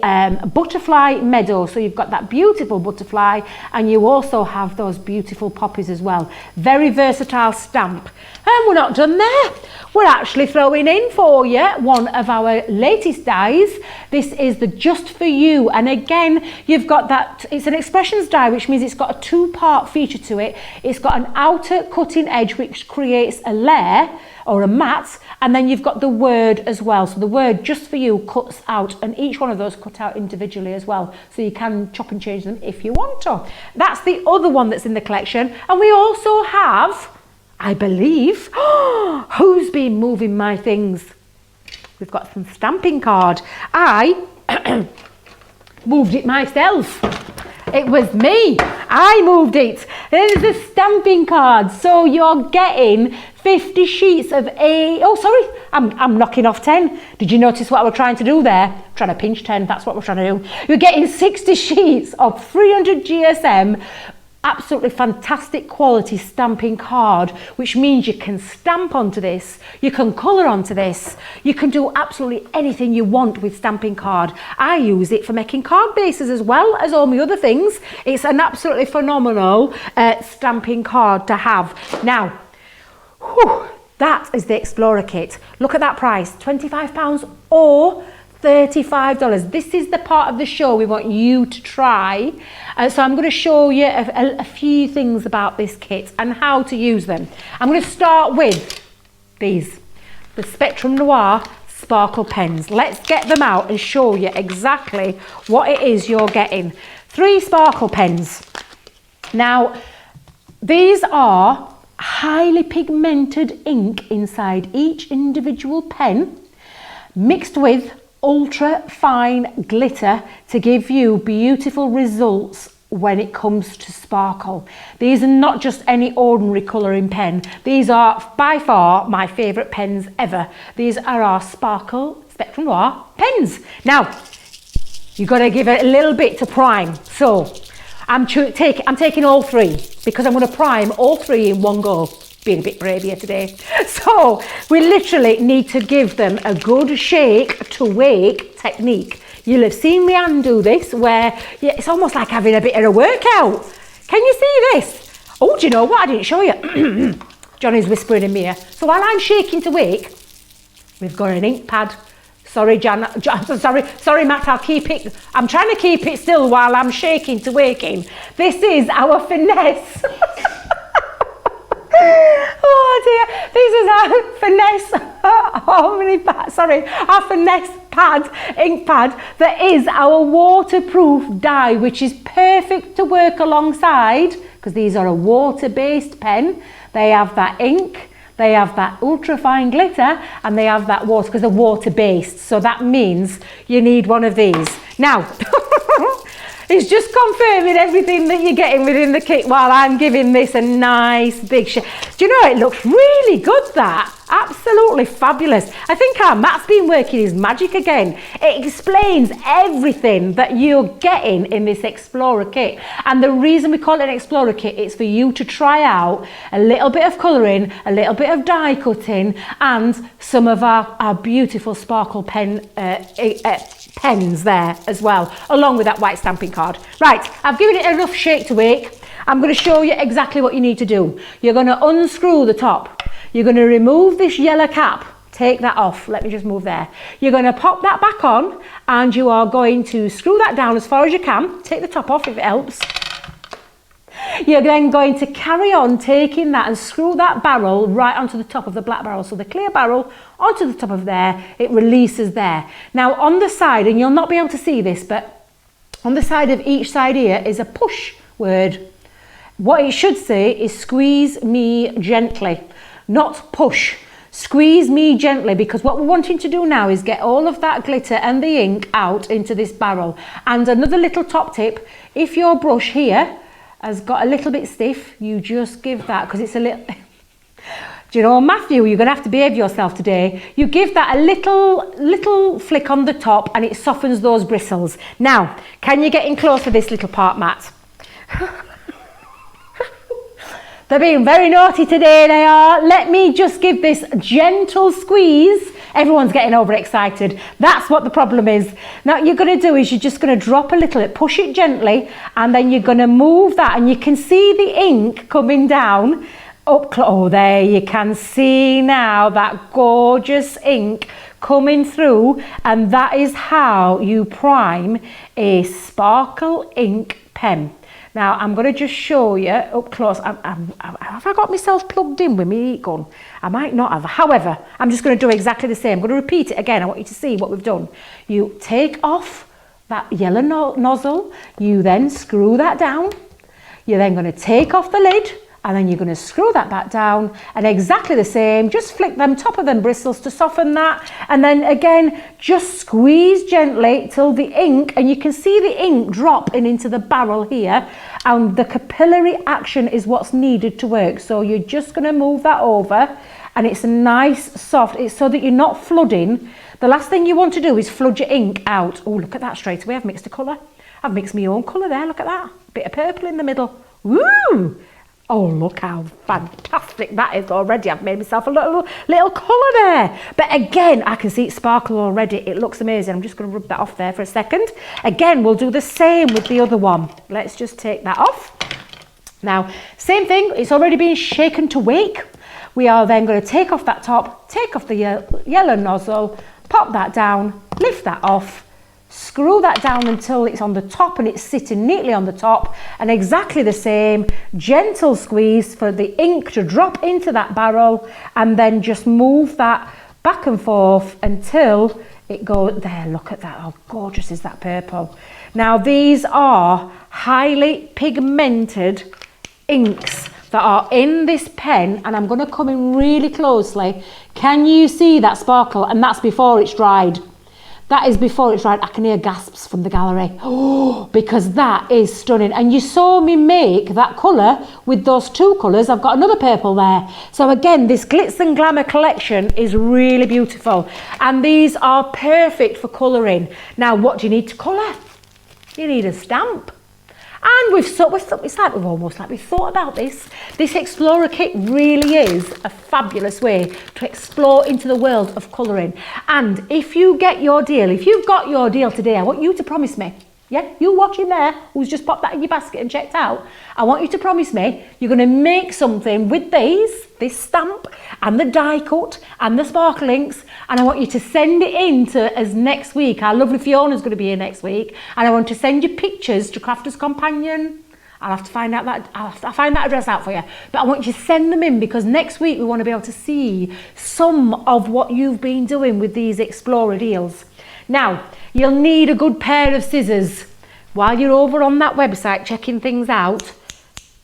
butterfly meadow, so you've got that beautiful butterfly and you also have those beautiful poppies as well. Very versatile stamp. And we're not done there. We're actually throwing in for you one of our latest dies. This is the Just For You, and again you've got that, it's an expressions die, which means it's got a two-part feature to it. It's got an outer cutting edge which creates a layer or a mat, and then you've got the word as well. So the word Just For You cuts out, and each one of those cut out individually as well, so you can chop and change them if you want to. That's the other one that's in the collection. And we also have, I believe, who's been moving my things? We've got some stamping card. I moved it myself. It was me. I moved it. There's a stamping card. So you're getting 50 sheets of I'm knocking off 10. Did you notice what I was trying to do there? I'm trying to pinch 10. That's what we're trying to do. You're getting 60 sheets of 300 GSM. Absolutely fantastic quality stamping card, which means you can stamp onto this, you can colour onto this, you can do absolutely anything you want with stamping card. I use it for making card bases as well as all my other things. It's an absolutely phenomenal stamping card to have. Now, that is the Explorer kit. Look at that price, £25 or $35. This is the part of the show we want you to try. So I'm going to show you a few things about this kit and how to use them. I'm going to start with these, the Spectrum Noir sparkle pens. Let's get them out and show you exactly what it is you're getting. 3 sparkle pens. Now, these are highly pigmented ink inside each individual pen, mixed with ultra fine glitter to give you beautiful results when it comes to sparkle. These are not just any ordinary colouring pen. These are by far my favourite pens ever. These are our Sparkle Spectrum Noir pens. Now, you've got to give it a little bit to prime. So I'm taking all 3 because I'm going to prime all 3 in one go. Being a bit brave here today. So we literally need to give them a good shake to wake technique. You'll have seen Leanne do this where it's almost like having a bit of a workout. Can you see this? Oh, do you know what? I didn't show you. Johnny's whispering in my ear. So while I'm shaking to wake, we've got an ink pad. Sorry, sorry, Matt, I'll keep it. I'm trying to keep it still while I'm shaking to waking. This is our finesse. Oh dear, this is our finesse, our finesse pad, ink pad, that is our waterproof die, which is perfect to work alongside, because these are a water-based pen. They have that ink, they have that ultra-fine glitter, and they have that water, because they're water-based, so that means you need one of these. Now, it's just confirming everything that you're getting within the kit while I'm giving this a nice big shake. Do you know, it looks really good, that. Absolutely fabulous. I think our Matt's been working his magic again. It explains everything that you're getting in this Explorer kit. And the reason we call it an Explorer kit is for you to try out a little bit of colouring, a little bit of die cutting, and some of our beautiful sparkle pen pens there as well, along with that white stamping card. Right, I've given it a rough shake to wake. I'm going to show you exactly what you need to do. You're going to unscrew the top. You're going to remove this yellow cap. Take that off. Let me just move there. You're going to pop that back on, and you are going to screw that down as far as you can. Take the top off if it helps. You're then going to carry on taking that and screw that barrel right onto the top of the black barrel. So the clear barrel onto the top of there, it releases there. Now on the side, and you'll not be able to see this, but on the side of each side here is a push word. What it should say is squeeze me gently, not push. Squeeze me gently, because what we're wanting to do now is get all of that glitter and the ink out into this barrel. And another little top tip, if your brush here has got a little bit stiff, you just give that, because it's a little... Do you know, Matthew, you're going to have to behave yourself today. You give that a little flick on the top and it softens those bristles. Now, can you get in close for this little part, Matt? They're being very naughty today, they are. Let me just give this gentle squeeze. Everyone's getting overexcited. That's what the problem is. Now, what you're going to do is you're just going to drop a little bit, push it gently, and then you're going to move that, and you can see the ink coming down. Oh, there you can see now that gorgeous ink coming through, and that is how you prime a sparkle ink pen. Now I'm going to just show you up close. Have I got myself plugged in with my heat gun? I might not have. However, I'm just going to do exactly the same. I'm going to repeat it again. I want you to see what we've done. You take off that yellow nozzle, you then screw that down. You're then going to take off the lid, and then you're going to screw that back down, and exactly the same, just flick them top of them bristles to soften that, and then again just squeeze gently till the ink, and you can see the ink drop into the barrel here, and the capillary action is what's needed to work. So you're just going to move that over, and it's a nice soft, it's so that you're not flooding. The last thing you want to do is flood your ink out. Oh, look at that straight away. I've mixed a colour. I've mixed my own colour there. Look at that, bit of purple in the middle. Woo! Oh, look how fantastic that is already. I've made myself a little colour there. But again, I can see it sparkle already. It looks amazing. I'm just going to rub that off there for a second. Again, we'll do the same with the other one. Let's just take that off. Now, same thing. It's already been shaken to wake. We are then going to take off that top, take off the yellow nozzle, pop that down, lift that off, screw that down until it's on the top and it's sitting neatly on the top, and exactly the same, gentle squeeze for the ink to drop into that barrel, and then just move that back and forth until it goes there. Look at that, how gorgeous is that purple. Now these are highly pigmented inks that are in this pen, and I'm going to come in really closely. Can you see that sparkle? And that's before it's dried. That is before it's dried. I can hear gasps from the gallery. Oh, because that is stunning. And you saw me make that colour with those two colours. I've got another purple there. So again, this Glitz and Glamour collection is really beautiful. And these are perfect for colouring. Now, what do you need to colour? You need a stamp. And we've thought about this. This Explorer kit really is a fabulous way to explore into the world of colouring. And if you get your deal, if you've got your deal today, I want you to promise me, yeah, you watching there, who's just popped that in your basket and checked out, I want you to promise me you're going to make something with this stamp and the die cut and the sparkle inks, and I want you to send it in to us next week. Our lovely Fiona's going to be here next week, and I want to send you pictures to Crafter's Companion. I'll have to find out that, I'll find that address out for you, but I want you to send them in, because next week we want to be able to see some of what you've been doing with these Explorer deals. Now, you'll need a good pair of scissors. While you're over on that website checking things out,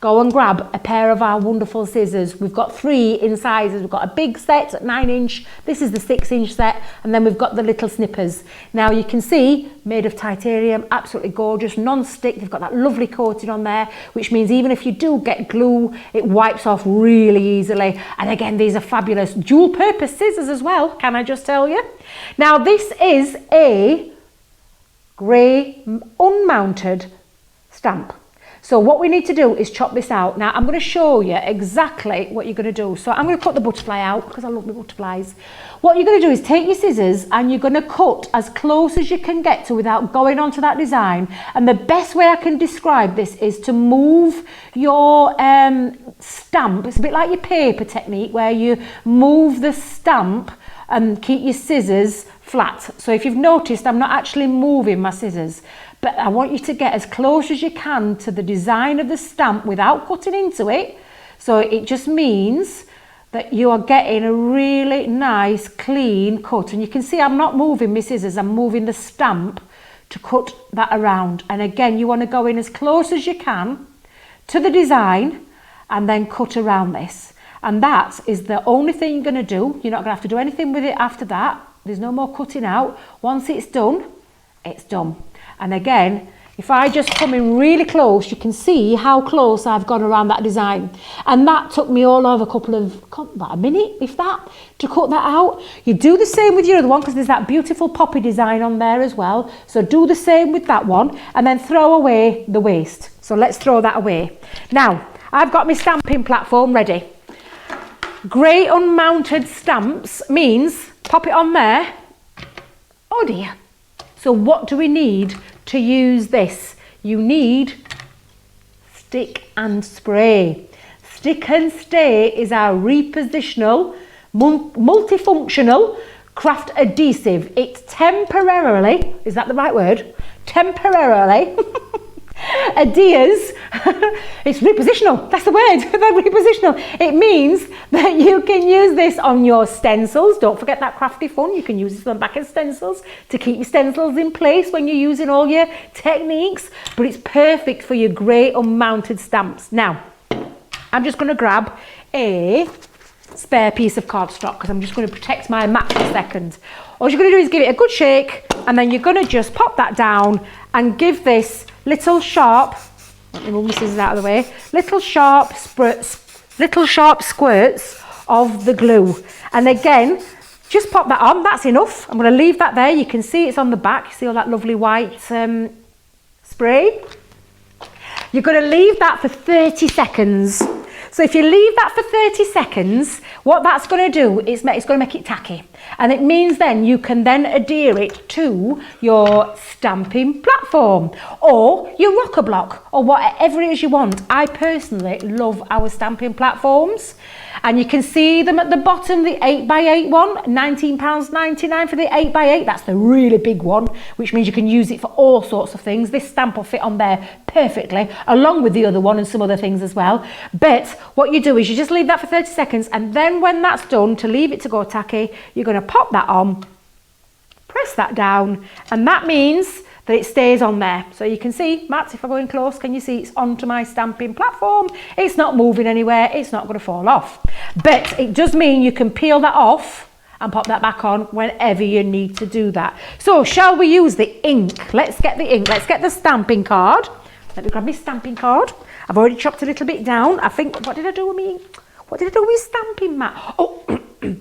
go and grab a pair of our wonderful scissors. We've got 3 in sizes. We've got a big set at 9 inch. This is the 6 inch set. And then we've got the little snippers. Now you can see, made of titanium, absolutely gorgeous, non-stick. They've got that lovely coating on there, which means even if you do get glue, it wipes off really easily. And again, these are fabulous dual purpose scissors as well, can I just tell you? Now this is a grey unmounted stamp. So what we need to do is chop this out. Now I'm going to show you exactly what you're going to do. So I'm going to cut the butterfly out because I love my butterflies. What you're going to do is take your scissors and you're going to cut as close as you can get to without going onto that design. And the best way I can describe this is to move your stamp. It's a bit like your paper technique where you move the stamp and keep your scissors flat. So if you've noticed, I'm not actually moving my scissors, but I want you to get as close as you can to the design of the stamp without cutting into it. So it just means that you are getting a really nice clean cut. And you can see I'm not moving my scissors, I'm moving the stamp to cut that around. And again, you want to go in as close as you can to the design and then cut around this. And that is the only thing you're going to do. You're not going to have to do anything with it after that. There's no more cutting out. Once it's done, it's done. And again, if I just come in really close, you can see how close I've gone around that design. And that took me all of about a minute, if that, to cut that out. You do the same with your other one, because there's that beautiful poppy design on there as well. So do the same with that one, and then throw away the waste. So let's throw that away. Now, I've got my stamping platform ready. Grey unmounted stamps means pop it on there. Oh dear. So what do we need to use this? You need stick and spray. Stick and stay is our repositional, multifunctional craft adhesive. It's temporarily, is that the right word? Temporarily adheres. It's repositional, that's the word. Repositional. It means that you can use this on your stencils. Don't forget that crafty fun. You can use this on the back of stencils to keep your stencils in place when you're using all your techniques, but it's perfect for your grey unmounted stamps. Now, I'm just going to grab a spare piece of cardstock because I'm just going to protect my mat for a second. All you're going to do is give it a good shake, and then you're going to just pop that down and give this little sharp, let me move my scissors out of the way, little sharp squirts of the glue. And again, just pop that on, that's enough. I'm going to leave that there. You can see it's on the back. You see all that lovely white spray? You're going to leave that for 30 seconds. So if you leave that for 30 seconds, what that's going to do is it's going to make it tacky. And it means then you can then adhere it to your stamping platform or your rocker block or whatever it is you want. I personally love our stamping platforms. And you can see them at the bottom, the 8x8 one, £19.99 for the 8x8. That's the really big one, which means you can use it for all sorts of things. This stamp will fit on there perfectly, along with the other one and some other things as well. But what you do is you just leave that for 30 seconds, and then when that's done, to leave it to go tacky, you're going to pop that on, press that down, and that means that it stays on there. So you can see, Matt, if I go in close, can you see it's onto my stamping platform? It's not moving anywhere, it's not going to fall off. But it does mean you can peel that off and pop that back on whenever you need to do that. So shall we use the ink? Let's get the ink, let's get the stamping card. Let me grab my stamping card. I've already chopped a little bit down. I think, what did I do with me? What did I do with stamping mat? Oh,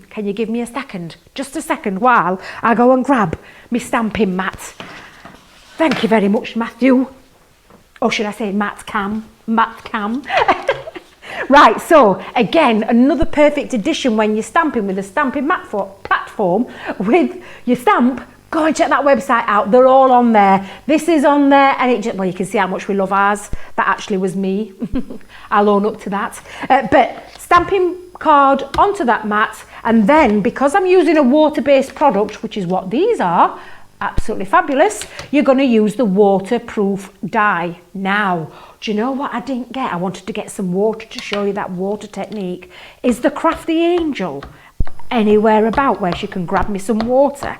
can you give me a second? Just a second while I go and grab my stamping mat. Thank you very much, Matthew. Or should I say Matt Cam? Matt Cam. Right, so again, another perfect addition when you're stamping with a stamping mat platform with your stamp. Go and check that website out. They're all on there. This is on there, and it just, well, you can see how much we love ours. That actually was me. I'll own up to that. But stamping card onto that mat, and then because I'm using a water-based product, which is what these are, absolutely fabulous, you're going to use the waterproof die. Now, do you know what I didn't get? I wanted to get some water to show you that water technique. Is the Crafty Angel anywhere about where she can grab me some water?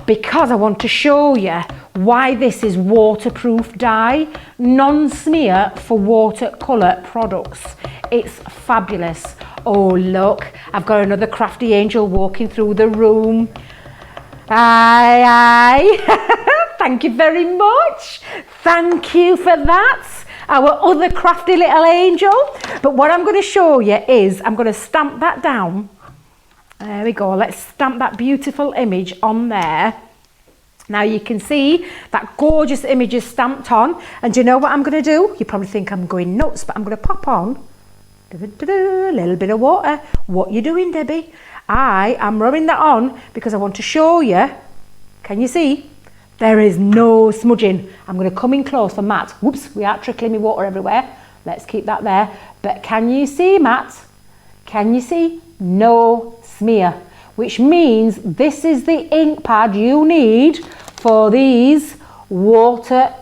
Because I want to show you why this is waterproof dye, non-smear for watercolour products. It's fabulous. Oh look, I've got another Crafty Angel walking through the room. Aye. Thank you very much. Thank you for that. Our other crafty little angel. But what I'm going to show you is I'm going to stamp that down. There we go. Let's stamp that beautiful image on there. Now you can see that gorgeous image is stamped on. And do you know what I'm going to do? You probably think I'm going nuts, but I'm going to pop on a little bit of water. What you doing, Debbie? I am rubbing that on because I want to show you. Can you see? There is no smudging. I'm going to come in close for Matt. Whoops, we are trickling me water everywhere. Let's keep that there. But can you see, Matt? Can you see? No smear, which means this is the ink pad you need for these water-based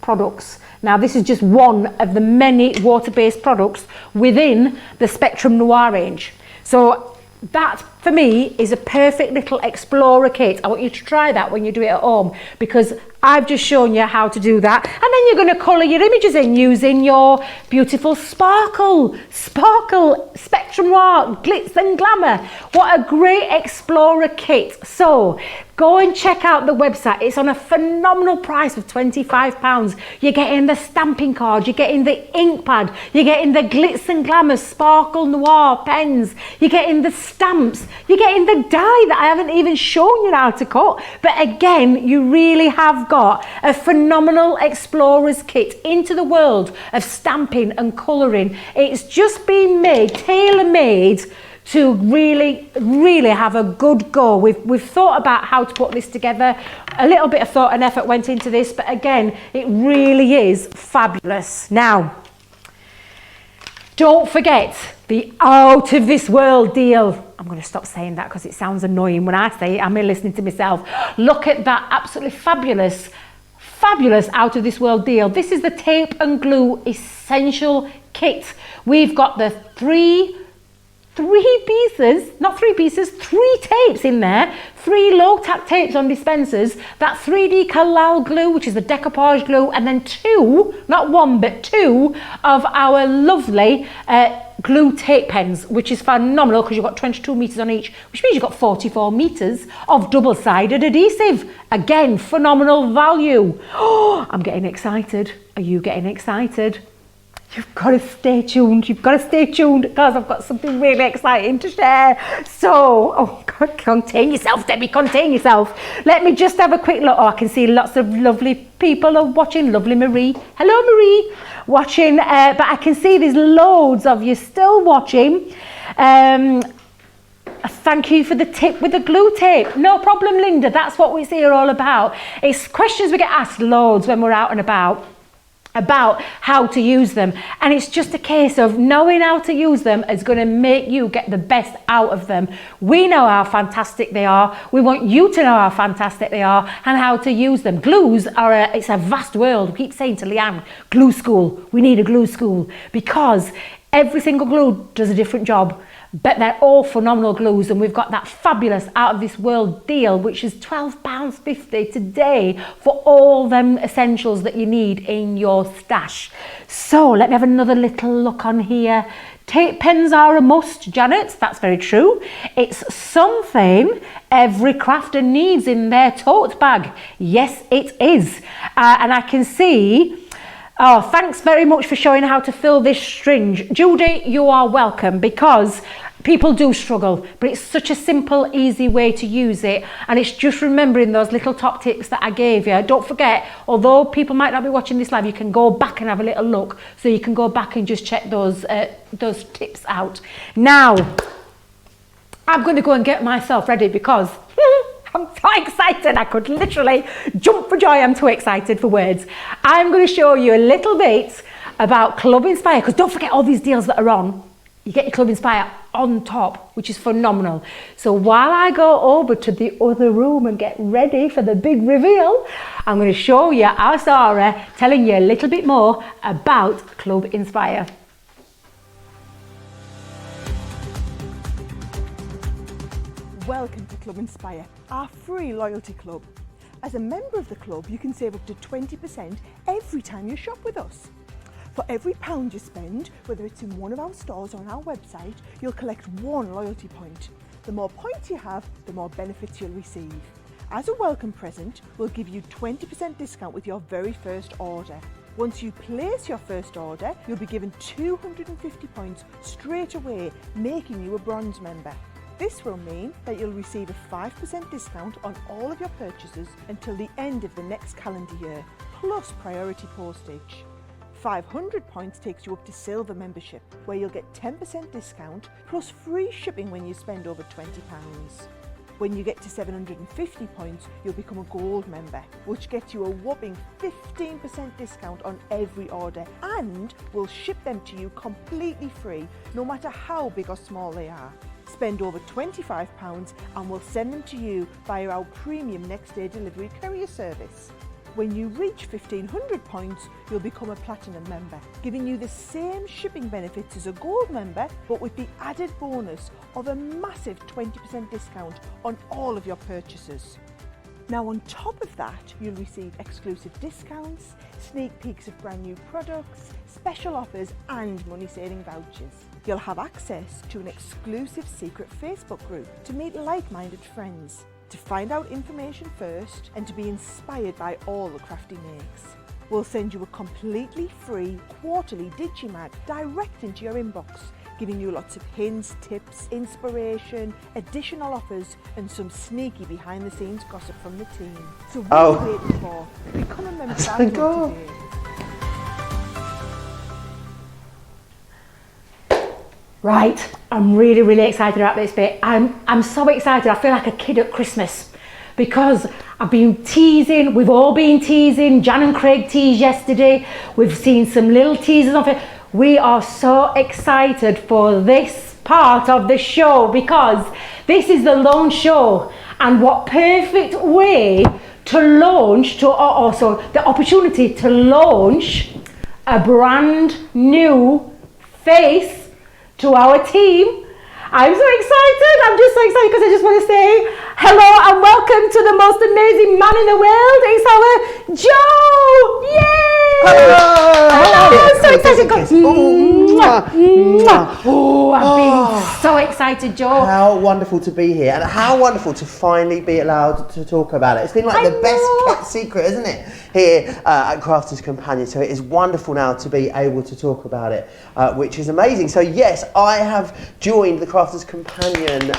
products. Now, this is just one of the many water-based products within the Spectrum Noir range. So that, for me, is a perfect little explorer kit. I want you to try that when you do it at home, because I've just shown you how to do that. And then you're going to colour your images in using your beautiful sparkle Spectrum Noir Glitz and Glamour. What a great explorer kit. So go and check out the website. It's on a phenomenal price of £25. You're getting the stamping card, you're getting the ink pad, you're getting the Glitz and Glamour Sparkle Noir pens, you're getting the stamps, you're getting the die that I haven't even shown you how to cut. But again, you really have got a phenomenal explorer's kit into the world of stamping and colouring. It's just been made, tailor-made, to really have a good go. We've thought about how to put this together. A little bit of thought and effort went into this, but again, it really is fabulous. Now, don't forget the out of this world deal. I'm going to stop saying that because it sounds annoying when I say it. I'm listening to myself. Look at that absolutely fabulous out of this world deal. This is the tape and glue essential kit. We've got the three tapes in there, 3 low tack tapes on dispensers, that 3D Collage glue, which is the decoupage glue, and then 2, not 1 but 2 of our lovely glue tape pens, which is phenomenal because you've got 22 meters on each, which means you've got 44 meters of double-sided adhesive. Again, phenomenal value. Oh, I'm getting excited. Are you getting excited? You've got to stay tuned. You've got to stay tuned because I've got something really exciting to share. So, oh God, contain yourself, Debbie, contain yourself. Let me just have a quick look. Oh, I can see lots of lovely people are watching. Lovely Marie. Hello, Marie. Watching, but I can see there's loads of you still watching. Thank you for the tip with the glue tape. No problem, Linda. That's what it's here all about. It's questions we get asked loads when we're out and about how to use them, and it's just a case of knowing how to use them is going to make you get the best out of them. We know how fantastic they are. We want you to know how fantastic they are and how to use them. Glues are it's a vast world. We keep saying to Leanne, glue school. We need a glue school because every single glue does a different job. But they're all phenomenal glues, and we've got that fabulous out of this world deal, which is £12.50 today for all them essentials that you need in your stash. So let me have another little look on here. Tape pens are a must, Janet. That's very true. It's something every crafter needs in their tote bag. Yes, it is. And I can see. Oh, thanks very much for showing how to fill this syringe. Judy, you are welcome, because people do struggle, but it's such a simple, easy way to use it. And it's just remembering those little top tips that I gave you. Don't forget, although people might not be watching this live, you can go back and have a little look. So you can go back and just check those tips out. Now, I'm going to go and get myself ready because I'm so excited. I could literally jump for joy. I'm too excited for words. I'm going to show you a little bit about Club Inspire, because don't forget all these deals that are on. You get your Club Inspire on top, which is phenomenal. So while I go over to the other room and get ready for the big reveal, I'm going to show you our Sarah telling you a little bit more about Club Inspire. Welcome to Club Inspire, our free loyalty club. As a member of the club, you can save up to 20% every time you shop with us. For every £1 you spend, whether it's in one of our stores or on our website, you'll collect 1 loyalty point. The more points you have, the more benefits you'll receive. As a welcome present, we'll give you 20% discount with your very first order. Once you place your first order, you'll be given 250 points straight away, making you a bronze member. This will mean that you'll receive a 5% discount on all of your purchases until the end of the next calendar year, plus priority postage. 500 points takes you up to silver membership, where you'll get 10% discount plus free shipping when you spend over £20. When you get to 750 points, you'll become a gold member, which gets you a whopping 15% discount on every order, and we'll ship them to you completely free, no matter how big or small they are. Spend over £25 and we'll send them to you via our premium next day delivery courier service. When you reach 1500 points, you'll become a platinum member, giving you the same shipping benefits as a gold member, but with the added bonus of a massive 20% discount on all of your purchases. Now on top of that, you'll receive exclusive discounts, sneak peeks of brand new products, special offers and money saving vouchers. You'll have access to an exclusive secret Facebook group to meet like-minded friends, to find out information first and to be inspired by all the Crafty makes. We'll send you a completely free quarterly Digimag direct into your inbox, giving you lots of hints, tips, inspiration, additional offers and some sneaky behind the scenes gossip from the team. So what are you waiting for? Become a member of our club today. Right, I'm really excited about this bit. I'm so excited, I feel like a kid at Christmas because I've been teasing, we've all been teasing, Jan and Craig teased yesterday, we've seen some little teasers of it. We are so excited for this part of the show because this is the launch show, and what perfect way to launch, also the opportunity to launch a brand new face to our team. I'm so excited. I'm just so excited because I just want to say hello and welcome to the most amazing man in the world. It's our Joe. Yay! Hello. I'm so excited. Oh, I've been so excited, Joe. How wonderful to be here, and how wonderful to finally be allowed to talk about it. It's been like the best kept secret, isn't it, here at Crafters Companion? So it is wonderful now to be able to talk about it, which is amazing. So yes, I have joined the Crafters Companion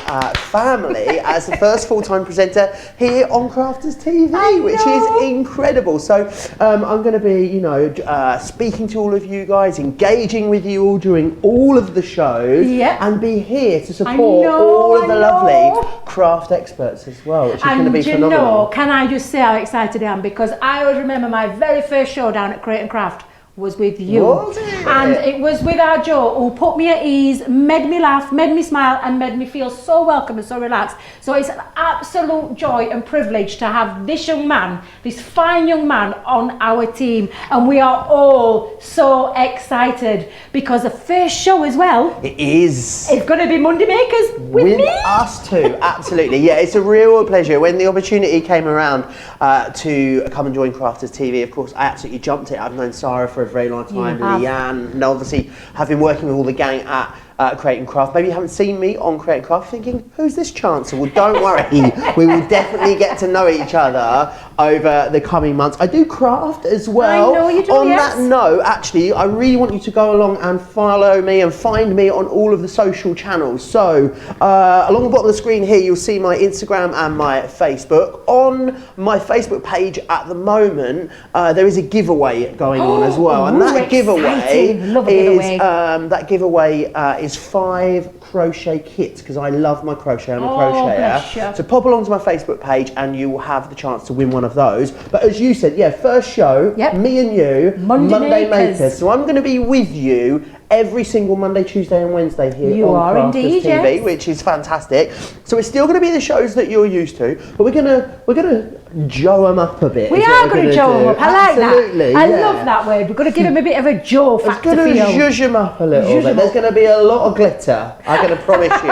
family as the first full-time presenter here on Crafters TV, which is incredible. So I'm going to be, you know, speaking to all of you guys, engaging with you all during all of the shows, and be here to support all of the lovely craft experts as well, which is going to be phenomenal. Can I just say how excited I am, because I always remember my very first show down at Create and Craft was with you. Was it? And it was with our Joe, who put me at ease, made me laugh, made me smile and made me feel so welcome and so relaxed. So it's an absolute joy and privilege to have this young man, this fine young man on our team, and we are all so excited because the first show as well, it is, it's going to be Monday Makers with me. Us too, absolutely. Yeah, it's a real pleasure. When the opportunity came around to come and join Crafters TV, of course I absolutely jumped it. I've known Sarah for a very long time, Leanne, and obviously have been working with all the gang at Create and Craft. Maybe you haven't seen me on Create and Craft thinking, who's this Chancellor? Well, don't worry, we will definitely get to know each other over the coming months. I do craft as well. I know you do, on that note, actually, I really want you to go along and follow me and find me on all of the social channels. So, along the bottom of the screen here, you'll see my Instagram and my Facebook. On my Facebook page at the moment, there is a giveaway going on as well. And that giveaway is 5 crochet kits, because I love my crochet. I'm a crocheter. So pop along to my Facebook page and you will have the chance to win one of those. But as you said, yeah, first show, me and you, Monday Makers. So I'm going to be with you every single Monday, Tuesday and Wednesday here on Crafters TV, which is fantastic. So it's still going to be the shows that you're used to, but we're gonna Joe them up a bit. We are going to Joe them up. I like that. I love that word. We're going to give them a bit of a Joe factor feel. We're going to zhuzh them up a little bit. There's going to be a lot of glitter. I'm going to promise you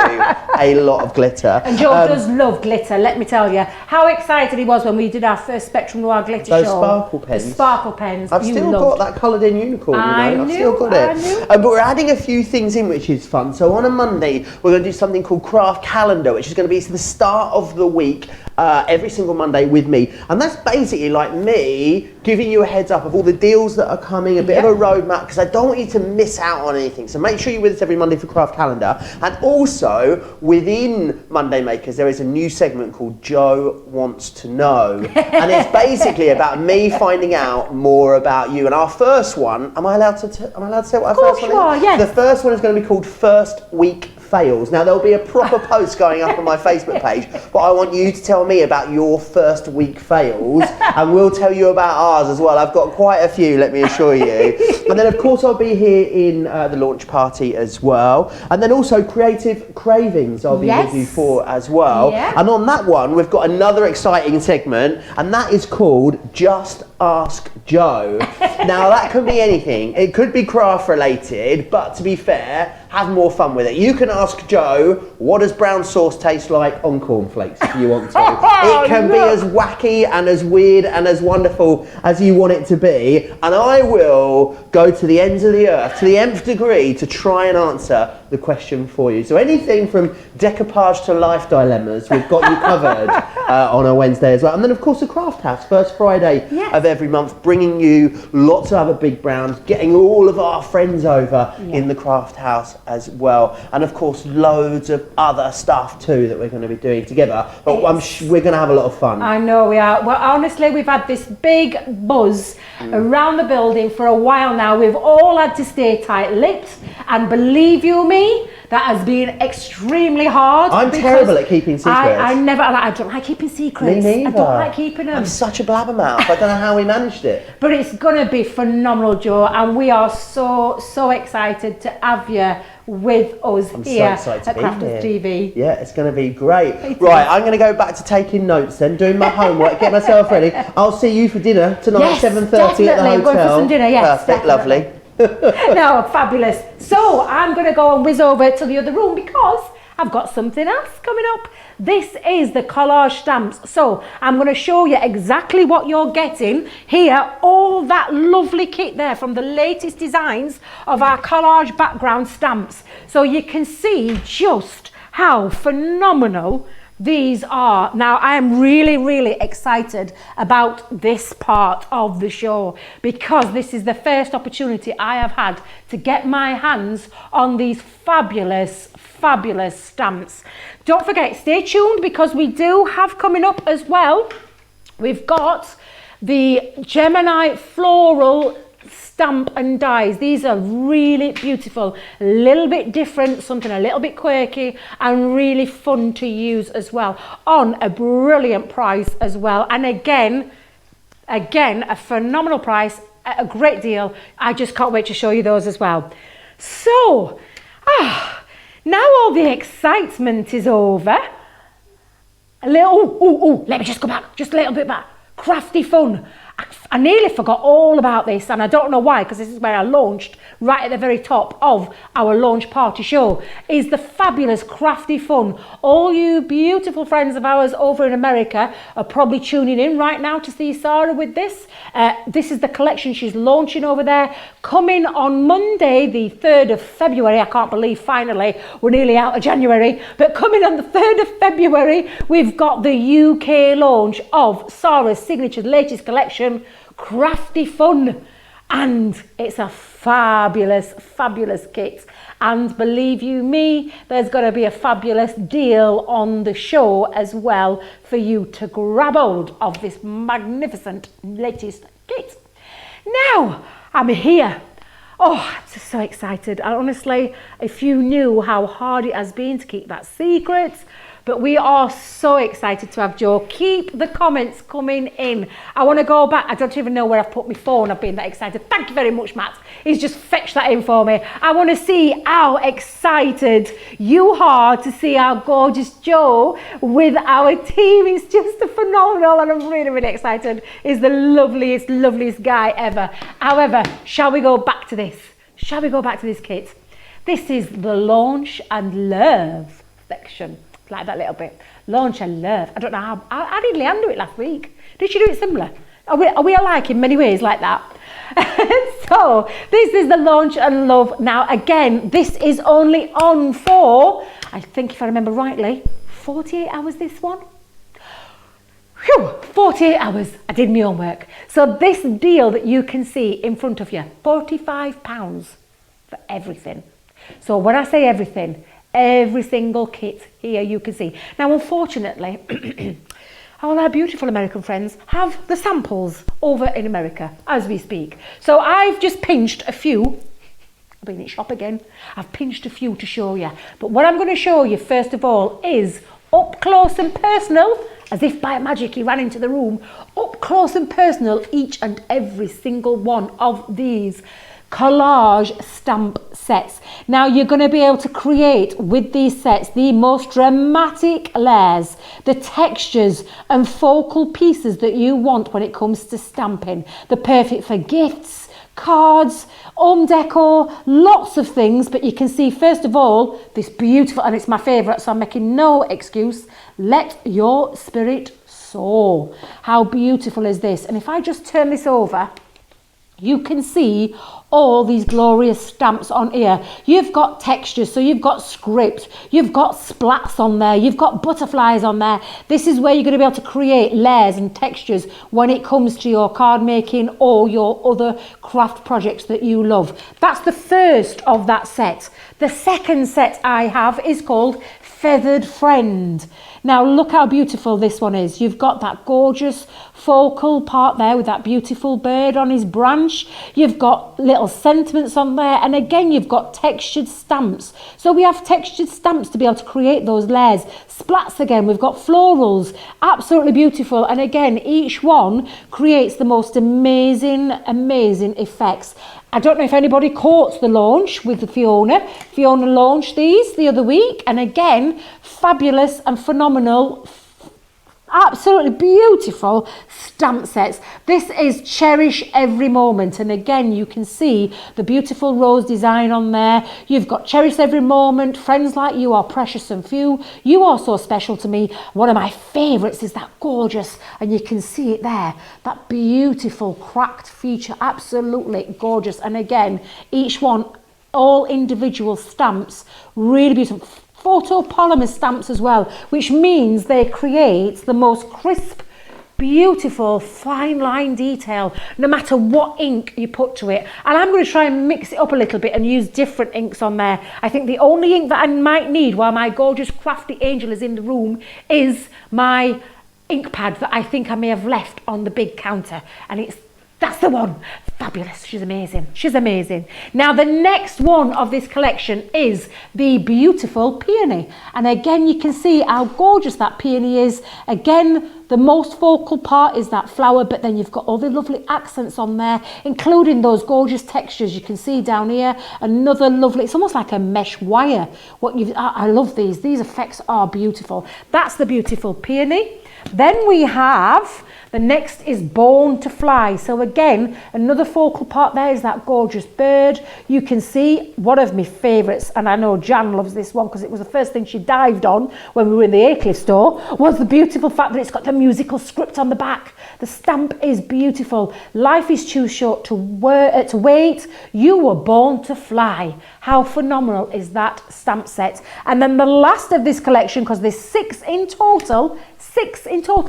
a lot of glitter. And Joe does love glitter, let me tell you. How excited he was when we did our first Spectrum Noir glitter show. Those sparkle pens. The sparkle pens. I've still got that coloured in unicorn, I've still got it. But we're adding a few things in, which is fun. So on a Monday, we're going to do something called Craft Calendar, which is going to be the start of the week every single Monday with me. And that's basically like me giving you a heads up of all the deals that are coming, a bit of a roadmap, because I don't want you to miss out on anything. So make sure you're with us every Monday for Craft Calendar. And also, within Monday Makers, there is a new segment called Joe Wants to Know. And it's basically about me finding out more about you. And our first one, am I allowed to say what our first one is? Are, yes. The first one is going to be called First Week Fails. Now, there'll be a proper post going up on my Facebook page, but I want you to tell me about your first week fails, and we'll tell you about ours as well. I've got quite a few, let me assure you. And then, of course, I'll be here in the launch party as well. And then also Creative Cravings I'll be with you for as well. Yeah. And on that one, we've got another exciting segment, and that is called Just Ask Joe. Now, that can be anything. It could be craft related, but to be fair, have more fun with it. You can ask Joe, what does brown sauce taste like on cornflakes if you want to. It can be as wacky and as weird and as wonderful as you want it to be, and I will go to the ends of the earth, to the nth degree, to try and answer the question for you. So anything from decoupage to life dilemmas, we've got you covered on a Wednesday as well. And then of course the Craft House, first Friday of every month, bringing you lots of other big browns, getting all of our friends over in the Craft House as well. And of course loads of other stuff too that we're going to be doing together. But we're going to have a lot of fun. I know we are. Well, honestly, we've had this big buzz around the building for a while now. We've all had to stay tight-lipped, and believe you me, that has been extremely hard. I'm terrible at keeping secrets. I don't like keeping secrets. Me neither. I don't like keeping them. I'm such a blabbermouth. I don't know how we managed it. But it's going to be phenomenal, Joe, and we are so excited to have you with us here at Crafters TV. Yeah, it's going to be great. Right, I'm going to go back to taking notes then, doing my homework, get myself ready. I'll see you for dinner tonight, 7:30 at the hotel. Going for some dinner, yes. Perfect, lovely. No, fabulous. So I'm going to go and whiz over to the other room because I've got something else coming up. This is the collage stamps. So I'm going to show you exactly what you're getting here. All that lovely kit there from the latest designs of our collage background stamps. So you can see just how phenomenal these are. Now I am really excited about this part of the show because this is the first opportunity I have had to get my hands on these fabulous stamps. Don't forget, stay tuned because we do have coming up as well, we've got the Gemini Floral stamp and dies. These are really beautiful, a little bit different, something a little bit quirky and really fun to use as well, on a brilliant price as well. And again a phenomenal price at a great deal. I just can't wait to show you those as well. So now all the excitement is over. A little, let me just go back, just a little bit back. Crafty fun. I nearly forgot all about this, and I don't know why, because this is where I launched right at the very top of our launch party show, is the fabulous Crafty Fun. All you beautiful friends of ours over in America are probably tuning in right now to see Sarah with this. This is the collection she's launching over there, coming on Monday the 3rd of February. I can't believe finally we're nearly out of January, but coming on the 3rd of February we've got the UK launch of Sarah's signature latest collection, Crafty Fun, and it's a fabulous kit. And believe you me, there's going to be a fabulous deal on the show as well for you to grab hold of this magnificent latest kit. Now I'm here. Oh, I'm just so excited. And honestly, if you knew how hard it has been to keep that secret, but we are so excited to have Joe. Keep the comments coming in. I want to go back. I don't even know where I've put my phone. I've been that excited. Thank you very much, Matt. He's just fetched that in for me. I want to see how excited you are to see our gorgeous Joe with our team. It's just phenomenal, and I'm really excited. He's the loveliest guy ever. However, shall we go back to this? Shall we go back to this kit? This is the Launch and Love section. Like that little bit. Launch and Love. I don't know how. I did Leanne do it last week. Did she do it similar? Are we alike in many ways like that? So this is the Launch and Love. Now again, this is only on for, I think if I remember rightly, 48 hours this one. Whew, 48 hours. I did my homework. So this deal that you can see in front of you, £45 for everything. So when I say everything, every single kit here you can see. Now unfortunately, all our beautiful American friends have the samples over in America as we speak. So I've just pinched a few. I've been in shop again. I've pinched a few to show you. But what I'm going to show you first of all is up close and personal, as if by magic he ran into the room, up close and personal, each and every single one of these collage stamp sets. Now you're going to be able to create with these sets the most dramatic layers, the textures and focal pieces that you want when it comes to stamping. They're perfect for gifts, cards, home decor, lots of things. But you can see, first of all, this beautiful, and it's my favourite, so I'm making no excuse, Let Your Spirit Soar. How beautiful is this? And if I just turn this over, you can see all these glorious stamps on here. You've got textures, so you've got script, you've got splats on there, you've got butterflies on there. This is where you're going to be able to create layers and textures when it comes to your card making or your other craft projects that you love. That's the first of that set. The second set I have is called Feathered Friend. Now look how beautiful this one is. You've got that gorgeous focal part there with that beautiful bird on his branch. You've got little sentiments on there, and again you've got textured stamps. So we have textured stamps to be able to create those layers. Splats again, we've got florals, absolutely beautiful, and again each one creates the most amazing effects. I don't know if anybody caught the launch with Fiona. Fiona launched these the other week, and again, fabulous and phenomenal, absolutely beautiful stamp sets. This is Cherish Every Moment, and again you can see the beautiful rose design on there. You've got Cherish Every Moment, Friends Like You Are Precious and Few, You Are So Special to Me. One of my favourites is that gorgeous, and you can see it there, that beautiful cracked feature, absolutely gorgeous. And again, each one, all individual stamps, really beautiful. Photopolymer stamps as well, which means they create the most crisp, beautiful, fine line detail, no matter what ink you put to it. And I'm going to try and mix it up a little bit and use different inks on there. I think the only ink that I might need while my gorgeous crafty angel is in the room is my ink pad that I think I may have left on the big counter, and that's the one. Fabulous. She's amazing. She's amazing. Now, the next one of this collection is the beautiful peony. And again, you can see how gorgeous that peony is. Again, the most focal part is that flower, but then you've got all the lovely accents on there, including those gorgeous textures you can see down here. Another lovely, it's almost like a mesh wire. I love these. These effects are beautiful. That's the beautiful peony. Then we have, the next is Born to Fly. So again, another focal part there is that gorgeous bird. You can see one of my favourites, and I know Jan loves this one because it was the first thing she dived on when we were in the Acliff store, was the beautiful fact that it's got the musical script on the back. The stamp is beautiful. Life is too short to wait. You were born to fly. How phenomenal is that stamp set? And then the last of this collection, because there's six in total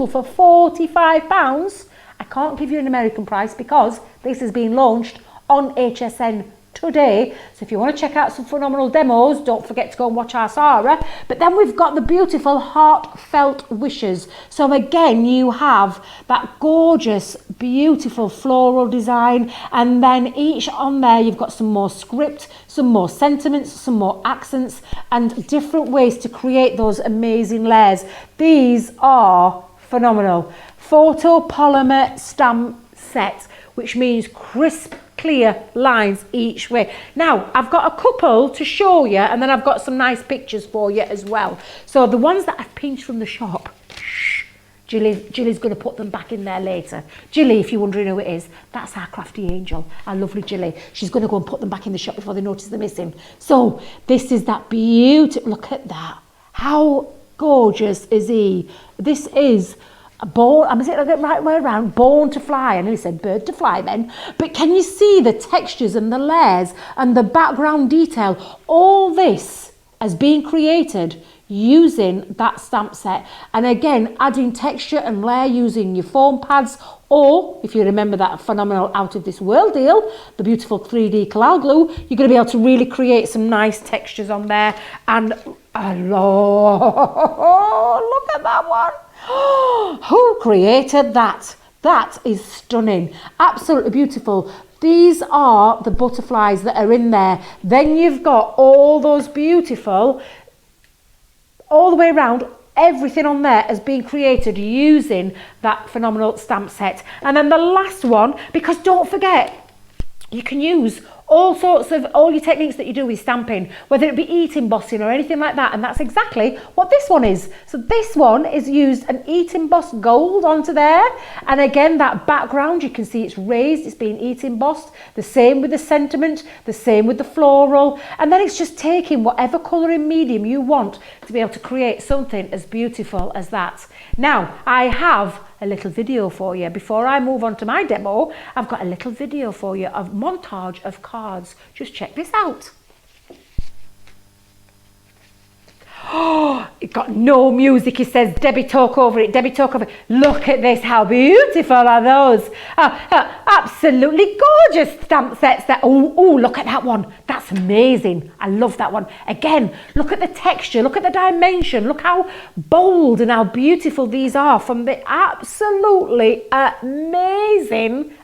for £45. I can't give you an American price because this is being launched on HSN today. So if you want to check out some phenomenal demos, don't forget to go and watch our Sarah. But then we've got the beautiful Heartfelt Wishes. So again, you have that gorgeous, beautiful floral design, and then each on there you've got some more script, some more sentiments, some more accents, and different ways to create those amazing layers. These are phenomenal. Photopolymer stamp set, which means crisp, clear lines each way. Now, I've got a couple to show you, and then I've got some nice pictures for you as well. So the ones that I've pinched from the shop, Jilly's going to put them back in there later. Jilly, if you're wondering who it is, that's our crafty angel, our lovely Jilly. She's going to go and put them back in the shop before they notice they're missing. So this is that beautiful, look at that. How gorgeous is he? This is Born, is it the right way around? Born to Fly. I nearly said bird to fly then. But can you see the textures and the layers and the background detail? All this has been created using that stamp set. And again, adding texture and layer using your foam pads, or if you remember that phenomenal Out of This World deal, the beautiful 3D Collage glue, you're going to be able to really create some nice textures on there. And oh, look at that one. Who created that? That is stunning. Absolutely beautiful. These are the butterflies that are in there. Then you've got all those beautiful, all the way around, everything on there has been created using that phenomenal stamp set. And then the last one, because don't forget, you can use all your techniques that you do with stamping, whether it be heat embossing or anything like that, and that's exactly what this one is. So this one is used an heat embossed gold onto there, and again that background, you can see it's raised, it's been heat embossed, the same with the sentiment, the same with the floral, and then it's just taking whatever colouring medium you want to be able to create something as beautiful as that. Now I have a little video for you. Before I move on to my demo, I've got a little video for you of montage of cards. Just check this out. Oh, it got no music. It says Debbie talk over it, Debbie talk over it. Look at this, how beautiful are those? Absolutely gorgeous stamp sets. Oh, look at that one. That's amazing. I love that one. Again, look at the texture, look at the dimension, look how bold and how beautiful these are from the absolutely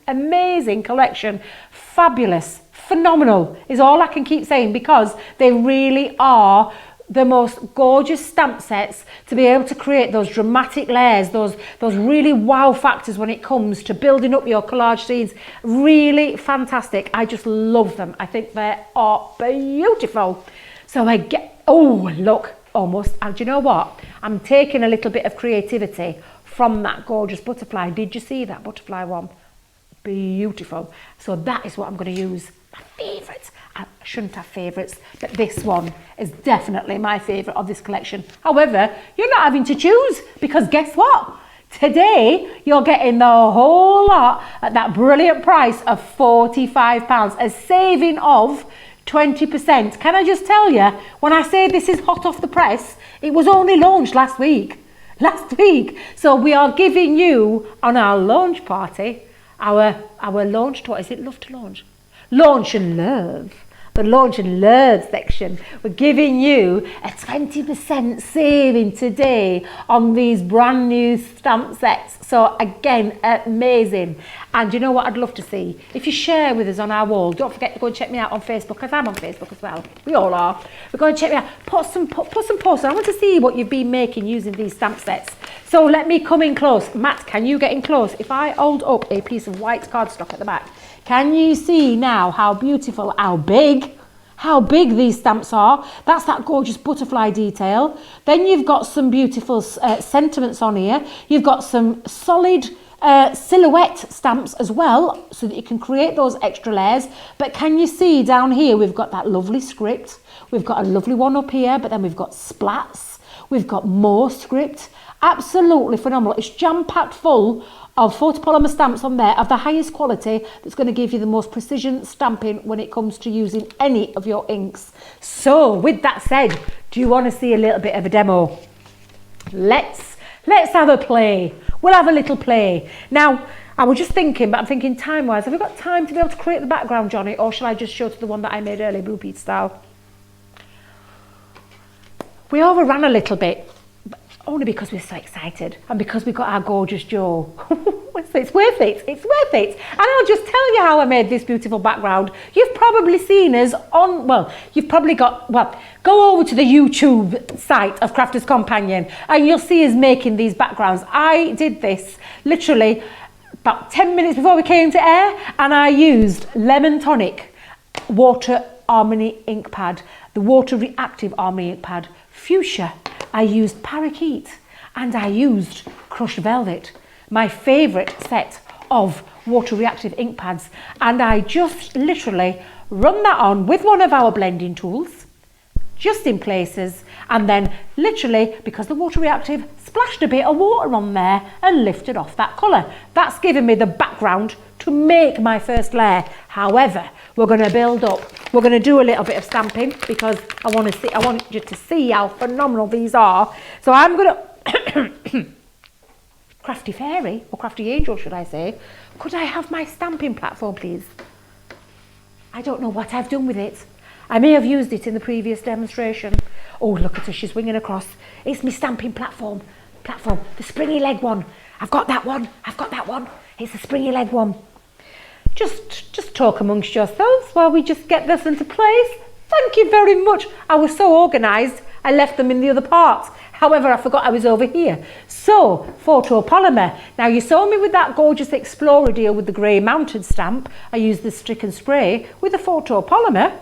amazing collection. Fabulous, phenomenal is all I can keep saying, because they really are the most gorgeous stamp sets to be able to create those dramatic layers, those really wow factors when it comes to building up your collage scenes. Really fantastic. I just love them. I think they are beautiful. So I get, oh look, almost, and do you know what? I'm taking a little bit of creativity from that gorgeous butterfly. Did you see that butterfly one? Beautiful. So that is what I'm going to use. My favourites. I shouldn't have favourites, but this one is definitely my favourite of this collection. However, you're not having to choose, because guess what? Today, you're getting the whole lot at that brilliant price of £45, a saving of 20%. Can I just tell you, when I say this is hot off the press, it was only launched last week. So we are giving you, on our launch party, our launch, what is it? Love to launch. Launch and Love, the Launch and Love section. We're giving you a 20% saving today on these brand new stamp sets. So again, amazing. And you know what I'd love to see? If you share with us on our wall, don't forget to go and check me out on Facebook, because I'm on Facebook as well. We all are. We're going to check me out. Put some posts. I want to see what you've been making using these stamp sets. So let me come in close. Matt, can you get in close? If I hold up a piece of white cardstock at the back, can you see now how beautiful, how big these stamps are? That's that gorgeous butterfly detail. Then you've got some beautiful sentiments on here. You've got some solid silhouette stamps as well, so that you can create those extra layers. But can you see down here, we've got that lovely script. We've got a lovely one up here, but then we've got splats. We've got more script. Absolutely phenomenal. It's jam-packed full of photopolymer stamps on there of the highest quality, that's going to give you the most precision stamping when it comes to using any of your inks. So with that said, do you want to see a little bit of a demo? Let's have a play. We'll have a little play. Now, I was just thinking, but I'm thinking time-wise, have we got time to be able to create the background, Johnny, or shall I just show to the one that I made earlier, Blue Peach style? We overran a little bit, only because we're so excited and because we got our gorgeous Jo. It's worth it. And I'll just tell you how I made this beautiful background. You've probably seen us on, go over to the YouTube site of Crafter's Companion and you'll see us making these backgrounds. I did this literally about 10 minutes before we came to air, and I used Lemon Tonic Water Harmony ink pad, the Water Reactive Harmony ink pad, Fuchsia. I used Parakeet, and I used Crushed Velvet, my favourite set of water reactive ink pads, and I just literally run that on with one of our blending tools, just in places, and then literally, because the water reactive, splashed a bit of water on there and lifted off that colour. That's given me the background to make my first layer. However, we're going to build up. We're going to do a little bit of stamping, because I want you to see how phenomenal these are. So I'm going to Crafty Fairy, or Crafty Angel should I say, could I have my stamping platform please? I don't know what I've done with it. I may have used it in the previous demonstration. Oh, look at her, she's winging across. It's my stamping platform, the springy leg one. I've got that one. It's the springy leg one. Just talk amongst yourselves while we just get this into place. Thank you very much. I was so organised, I left them in the other part. However, I forgot I was over here. So, photopolymer. Now, you saw me with that gorgeous Explorer deal with the grey mounted stamp. I used the stick and spray. With the photopolymer,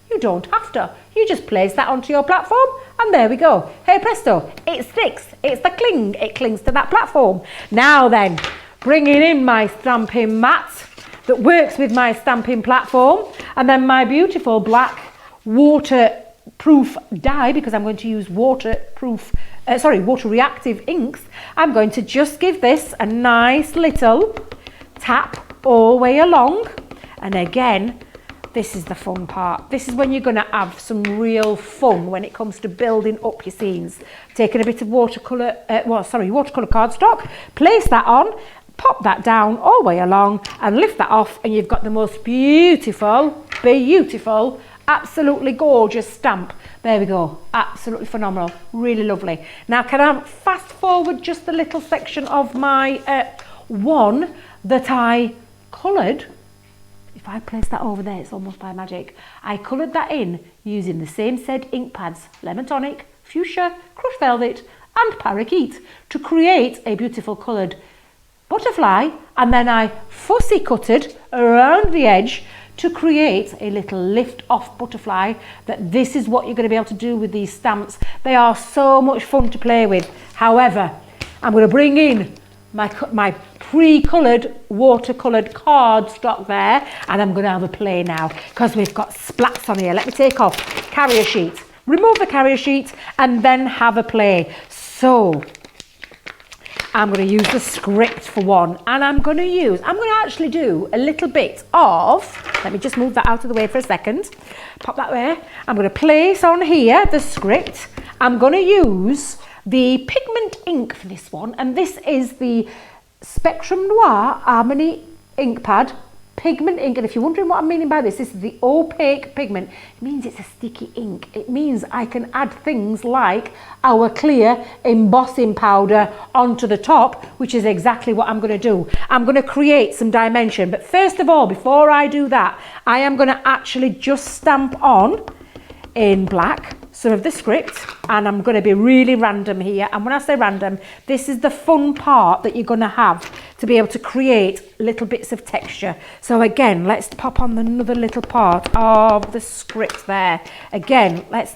you don't have to. You just place that onto your platform and there we go. Hey presto, it sticks. It's the cling. It clings to that platform. Now then, bringing in my stamping mat that works with my stamping platform, and then my beautiful black waterproof die, because I'm going to use water reactive inks. I'm going to just give this a nice little tap all the way along. And again, this is the fun part. This is when you're going to have some real fun when it comes to building up your scenes. Taking a bit of watercolour cardstock, place that on, pop that down all the way along and lift that off, and you've got the most beautiful, absolutely gorgeous stamp. There we go, absolutely phenomenal, really lovely. Now can I fast forward just a little section of my one that I coloured? If I place that over there, it's almost by magic. I coloured that in using the same said ink pads, Lemon Tonic, Fuchsia, Crushed Velvet and Parakeet, to create a beautiful coloured butterfly, and then I fussy cutted around the edge to create a little lift off butterfly. That this is what you're going to be able to do with these stamps. They are so much fun to play with. However, I'm going to bring in my pre-coloured watercoloured cardstock there, and I'm going to have a play now because we've got splats on here. Let me take off carrier sheet, remove the carrier sheet, and then have a play. So I'm going to use the script for one, and I'm going to actually do a little bit of, let me just move that out of the way for a second, pop that there. I'm going to place on here the script. I'm going to use the pigment ink for this one, and this is the Spectrum Noir Harmony ink pad pigment ink. And if you're wondering what I'm meaning by this is the opaque pigment. It means it's a sticky ink. It means I can add things like our clear embossing powder onto the top, which is exactly what I'm going to do. I'm going to create some dimension, but first of all, before I do that, I am going to actually just stamp on in black some of the script, and I'm going to be really random here. And when I say random, this is the fun part that you're going to have to be able to create little bits of texture. So again, let's pop on another little part of the script there. Again, there's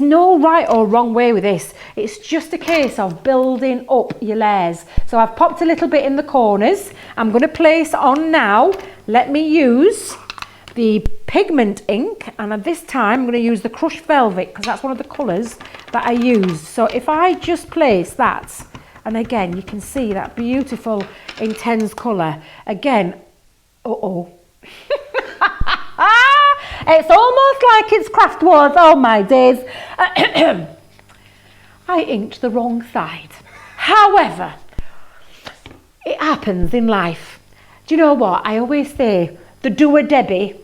no right or wrong way with this. It's just a case of building up your layers. So I've popped a little bit in the corners. I'm going to place on now. Let me use the pigment ink, and at this time I'm going to use the Crushed Velvet because that's one of the colours that I used. So if I just place that, and again you can see that beautiful intense colour again. It's almost like it's Craft Wars. Oh my days. I inked the wrong side. However, it happens in life. Do you know what I always say? The do-a Debbie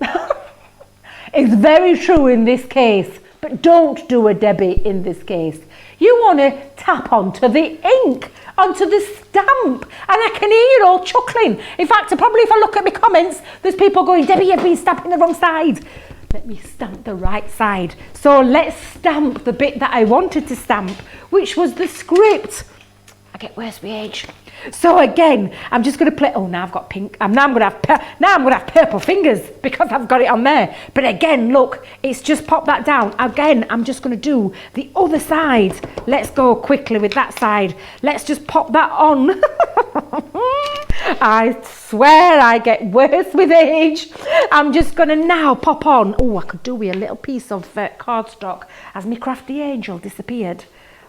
is very true in this case, but don't do a Debbie in this case. You want to tap onto the ink, onto the stamp, and I can hear you all chuckling. In fact, probably if I look at my comments, there's people going, Debbie, you've been stamping the wrong side. Let me stamp the right side. So let's stamp the bit that I wanted to stamp, which was the script. I get worse with age. So again, I'm just going to play. Oh, now I've got pink. Now I'm going to have purple fingers because I've got it on there. But again, look, it's just pop that down. Again, I'm just going to do the other side. Let's go quickly with that side. Let's just pop that on. I swear I get worse with age. I'm just going to now pop on. Oh, I could do with a little piece of cardstock as my crafty angel disappeared.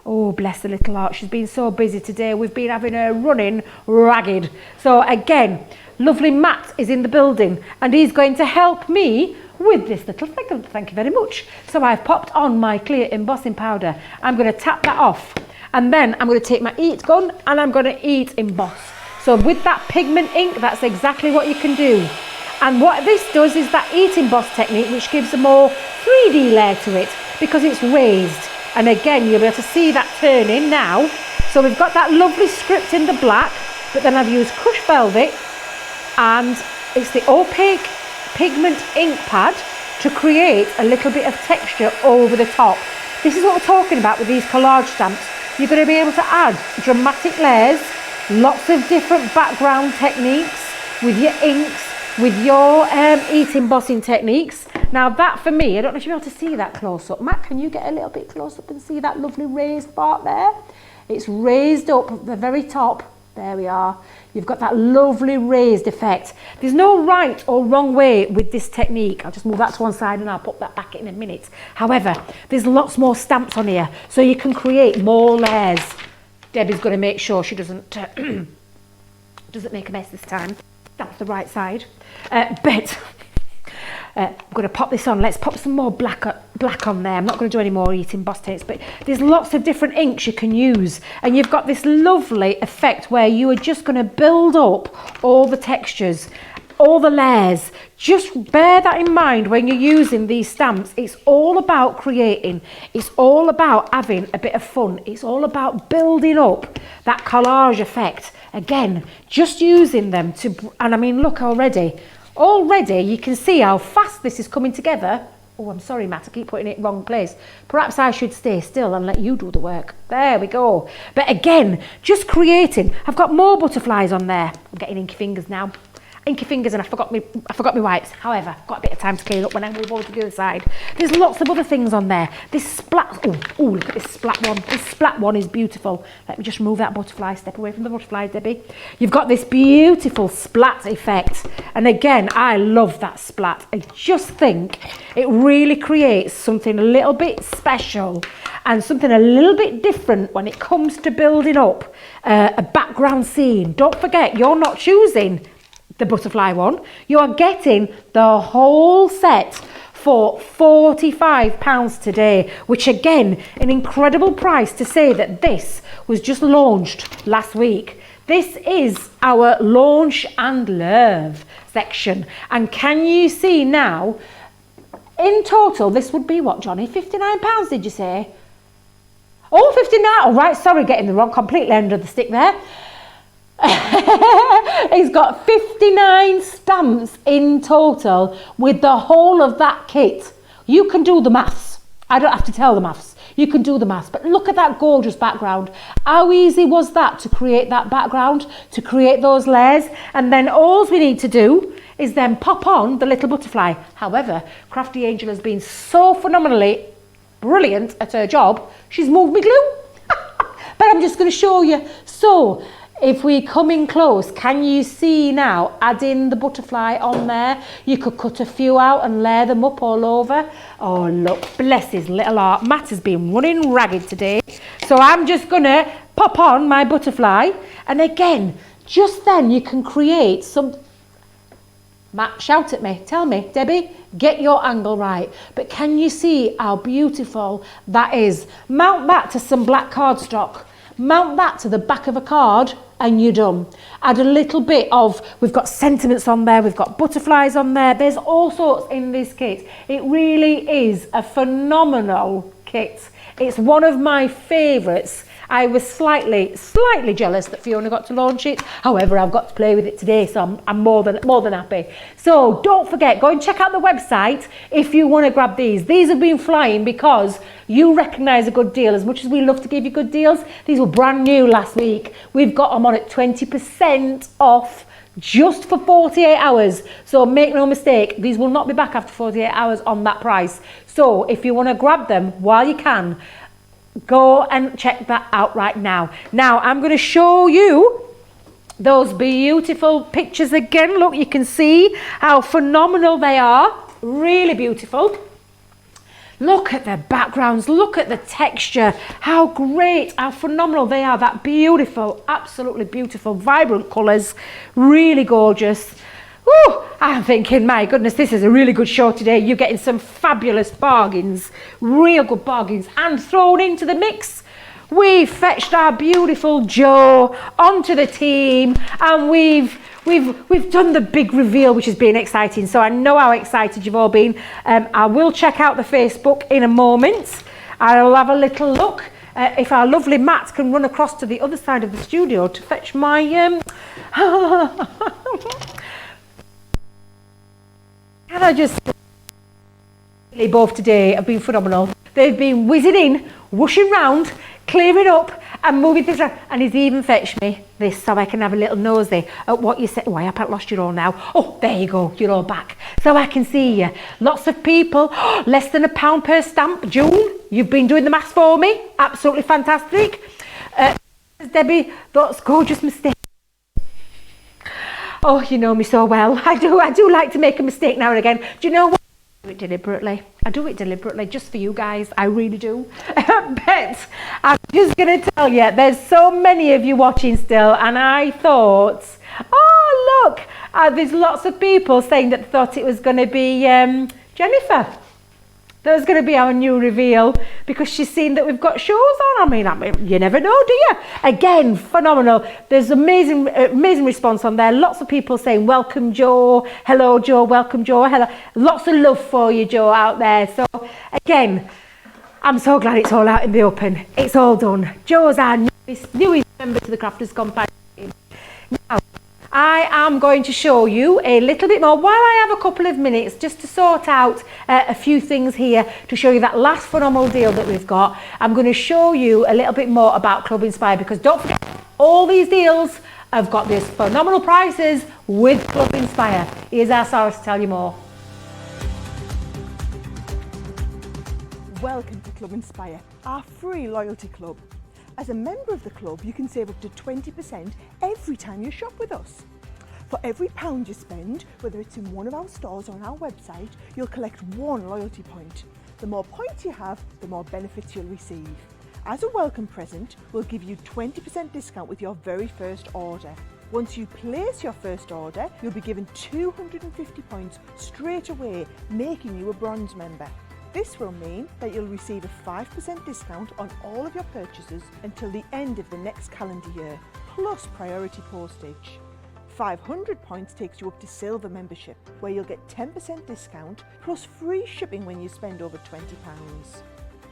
Oh, bless the little heart. She's been so busy today. We've been having her running ragged. So again, lovely Matt is in the building and he's going to help me with this little thing. Thank you very much. So I've popped on my clear embossing powder. I'm going to tap that off. And then I'm going to take my heat gun and I'm going to heat emboss. So with that pigment ink, that's exactly what you can do. And what this does is that heat emboss technique, which gives a more 3D layer to it because it's raised. And again, you'll be able to see that turning now. So we've got that lovely script in the black, but then I've used Crushed Velvet and it's the opaque pigment ink pad to create a little bit of texture over the top. This is what we're talking about with these collage stamps. you're going to be able to add dramatic layers, lots of different background techniques with your inks, with your embossing techniques. Now that for me, I don't know if you'll be able to see that close up. Matt, can you get a little bit close up and see that lovely raised part there? It's raised up at the very top. There we are. You've got that lovely raised effect. There's no right or wrong way with this technique. I'll just move that to one side and I'll put that back in a minute. However, there's lots more stamps on here, so you can create more layers. Debbie's going to make sure she doesn't make a mess this time. That's the right side. But I'm going to pop this on. Let's pop some more black on there. I'm not going to do any more emboss tapes, but there's lots of different inks you can use, and you've got this lovely effect where you are just going to build up all the textures, all the layers. Just bear that in mind when you're using these stamps. It's all about creating. It's all about having a bit of fun. It's all about building up that collage effect. Again, just using them to, and I mean, look already you can see how fast this is coming together. Oh, I'm sorry, Matt, I keep putting it wrong place. Perhaps I should stay still and let you do the work. There we go. But again, just creating. I've got more butterflies on there. I'm getting inky fingers now. Inky fingers, and I forgot my wipes. However, I've got a bit of time to clean up when I move over to the other side. There's lots of other things on there. This splat, oh, look at this splat one. This splat one is beautiful. Let me just remove that butterfly. Step away from the butterfly, Debbie. You've got this beautiful splat effect. And again, I love that splat. I just think it really creates something a little bit special and something a little bit different when it comes to building up a background scene. Don't forget, you're not choosing the butterfly one. You're getting the whole set for £45 today, which again, an incredible price to say that this was just launched last week. This is our launch and love section. And can you see now, in total, this would be what, Johnny? £59, did you say? Oh, 59. Oh, right, sorry, getting the wrong, completely end of the stick there. He's got 59 stamps in total with the whole of that kit. You can do the maths. I don't have to tell the maths. You can do the maths. But look at that gorgeous background. How easy was that to create that background, to create those layers? And then all we need to do is then pop on the little butterfly. However, Crafty Angel has been so phenomenally brilliant at her job, she's moved me glue. But I'm just going to show you. So if we come in close, can you see now, adding the butterfly on there? You could cut a few out and layer them up all over. Oh, look, bless his little heart. Matt has been running ragged today. So I'm just going to pop on my butterfly. And again, just then you can create some... Matt, shout at me. Tell me, Debbie, get your angle right. But can you see how beautiful that is? Mount that to some black cardstock. Mount that to the back of a card and you're done. Add a little bit of, we've got sentiments on there, we've got butterflies on there, there's all sorts in this kit. It really is a phenomenal kit. It's one of my favourites. I was slightly jealous that Fiona got to launch it. However, I've got to play with it today, so I'm more than happy. So don't forget, go and check out the website if you want to grab these. These have been flying because you recognise a good deal. As much as we love to give you good deals, these were brand new last week. We've got them on at 20% off just for 48 hours. So make no mistake, these will not be back after 48 hours on that price. So if you want to grab them while you can, go and check that out right now. Now I'm going to show you those beautiful pictures again. Look, you can see how phenomenal they are. Really beautiful. Look at the backgrounds, look at the texture, how great, how phenomenal they are. That beautiful, absolutely beautiful, vibrant colours, really gorgeous. Woo, I'm thinking, my goodness, this is a really good show today. You're getting some fabulous bargains, real good bargains. And thrown into the mix, we fetched our beautiful Jo onto the team, and we've done the big reveal, which has been exciting. So I know how excited you've all been. I will check out the Facebook in a moment. I'll have a little look if our lovely Matt can run across to the other side of the studio to fetch my... Can I just say, both today have been phenomenal. They've been whizzing in, whooshing round, clearing up, I'm moving things around. And he's even fetched me this so I can have a little nosy at what you said. Oh, I have lost you all now. Oh, there you go. You're all back. So I can see you. Lots of people. Less than £1 per stamp. June, you've been doing the maths for me. Absolutely fantastic. Debbie, that's gorgeous mistake. Oh, you know me so well. I do like to make a mistake now and again. Do you know what? I do it deliberately. I do it deliberately just for you guys. I really do. But I'm just going to tell you, there's so many of you watching still, and I thought, oh, look, there's lots of people saying that thought it was going to be Jennifer. That was going to be our new reveal because she's seen that we've got shows on. I mean, you never know, do you? Again, phenomenal. There's amazing response on there. Lots of people saying, welcome, Jo. Hello, Jo. Welcome, Jo. Hello. Lots of love for you, Jo, out there. So, again, I'm so glad it's all out in the open. It's all done. Jo's our newest member to the Crafters Companion. Now, I am going to show you a little bit more while I have a couple of minutes just to sort out a few things here to show you that last phenomenal deal that we've got. I'm going to show you a little bit more about Club Inspire because don't forget, all these deals have got these phenomenal prices with Club Inspire. Here's our Sarah to tell you more. Welcome to Club Inspire, our free loyalty club. As a member of the club, you can save up to 20% every time you shop with us. For every £1 you spend, whether it's in one of our stores or on our website, you'll collect 1 loyalty point. The more points you have, the more benefits you'll receive. As a welcome present, we'll give you 20% discount with your very first order. Once you place your first order, you'll be given 250 points straight away, making you a bronze member. This will mean that you'll receive a 5% discount on all of your purchases until the end of the next calendar year, plus priority postage. 500 points takes you up to silver membership, where you'll get 10% discount plus free shipping when you spend over £20.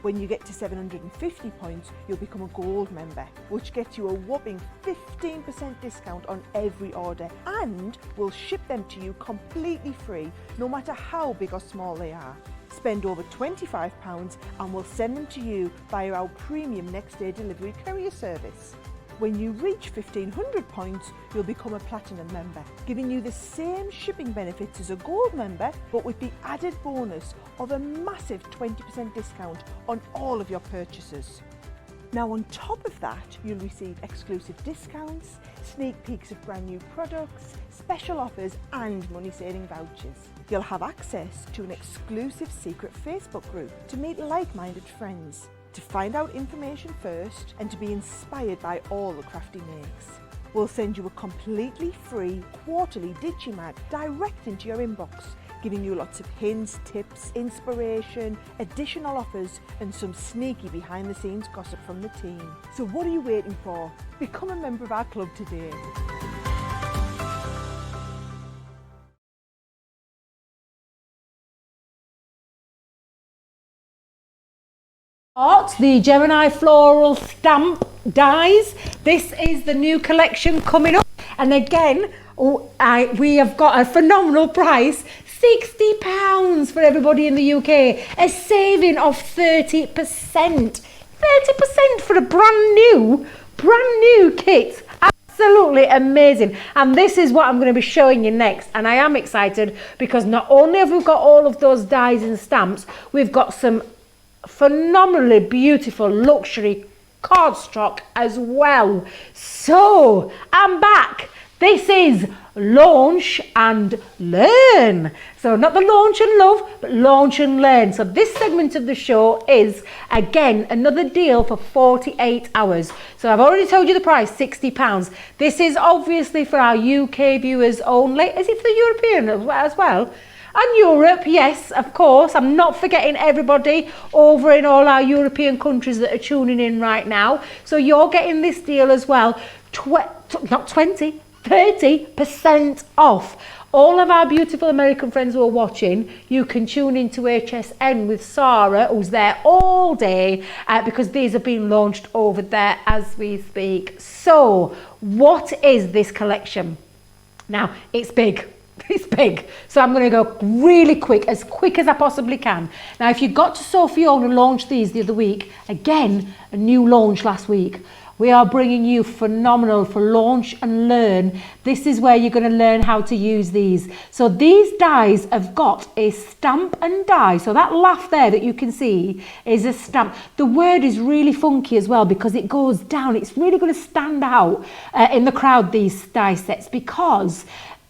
When you get to 750 points, you'll become a gold member, which gets you a whopping 15% discount on every order, and we'll ship them to you completely free, no matter how big or small they are. Spend over £25 and we'll send them to you via our premium next day delivery courier service. When you reach 1500 points, you'll become a platinum member, giving you the same shipping benefits as a gold member, but with the added bonus of a massive 20% discount on all of your purchases. Now on top of that, you'll receive exclusive discounts, sneak peeks of brand new products, special offers and money saving vouchers. You'll have access to an exclusive secret Facebook group to meet like-minded friends, to find out information first and to be inspired by all the Crafty makes. We'll send you a completely free quarterly Digimag direct into your inbox, giving you lots of hints, tips, inspiration, additional offers and some sneaky behind the scenes gossip from the team. So what are you waiting for? Become a member of our club today. The Gemini Floral stamp dies. This is the new collection coming up, and again we have got a phenomenal price, £60 for everybody in the UK, a saving of 30%. 30% for a brand new kit. Absolutely amazing. And this is what I'm going to be showing you next, and I am excited because not only have we got all of those dies and stamps, we've got some phenomenally beautiful luxury cardstock as well. So I'm back. This is Launch and Learn. So not the launch and love, but launch and learn. So this segment of the show is again another deal for 48 hours. So I've already told you the price, £60. This is obviously for our UK viewers only. Is it for the European as well? And Europe, yes, of course. I'm not forgetting everybody over in all our European countries that are tuning in right now. So you're getting this deal as well. Not 20, 30% off. All of our beautiful American friends who are watching, you can tune into HSN with Sarah, who's there all day, because these are being launched over there as we speak. So what is this collection? Now, it's big. It's big, so I'm going to go really quick as I possibly can. Now, if you got to Sophiona launch these the other week, again, a new launch last week. We are bringing you phenomenal for launch and learn. This is where you're going to learn how to use these. So these dies have got a stamp and die. So that laugh there that you can see is a stamp. The word is really funky as well because it goes down. It's really going to stand out in the crowd, these die sets, because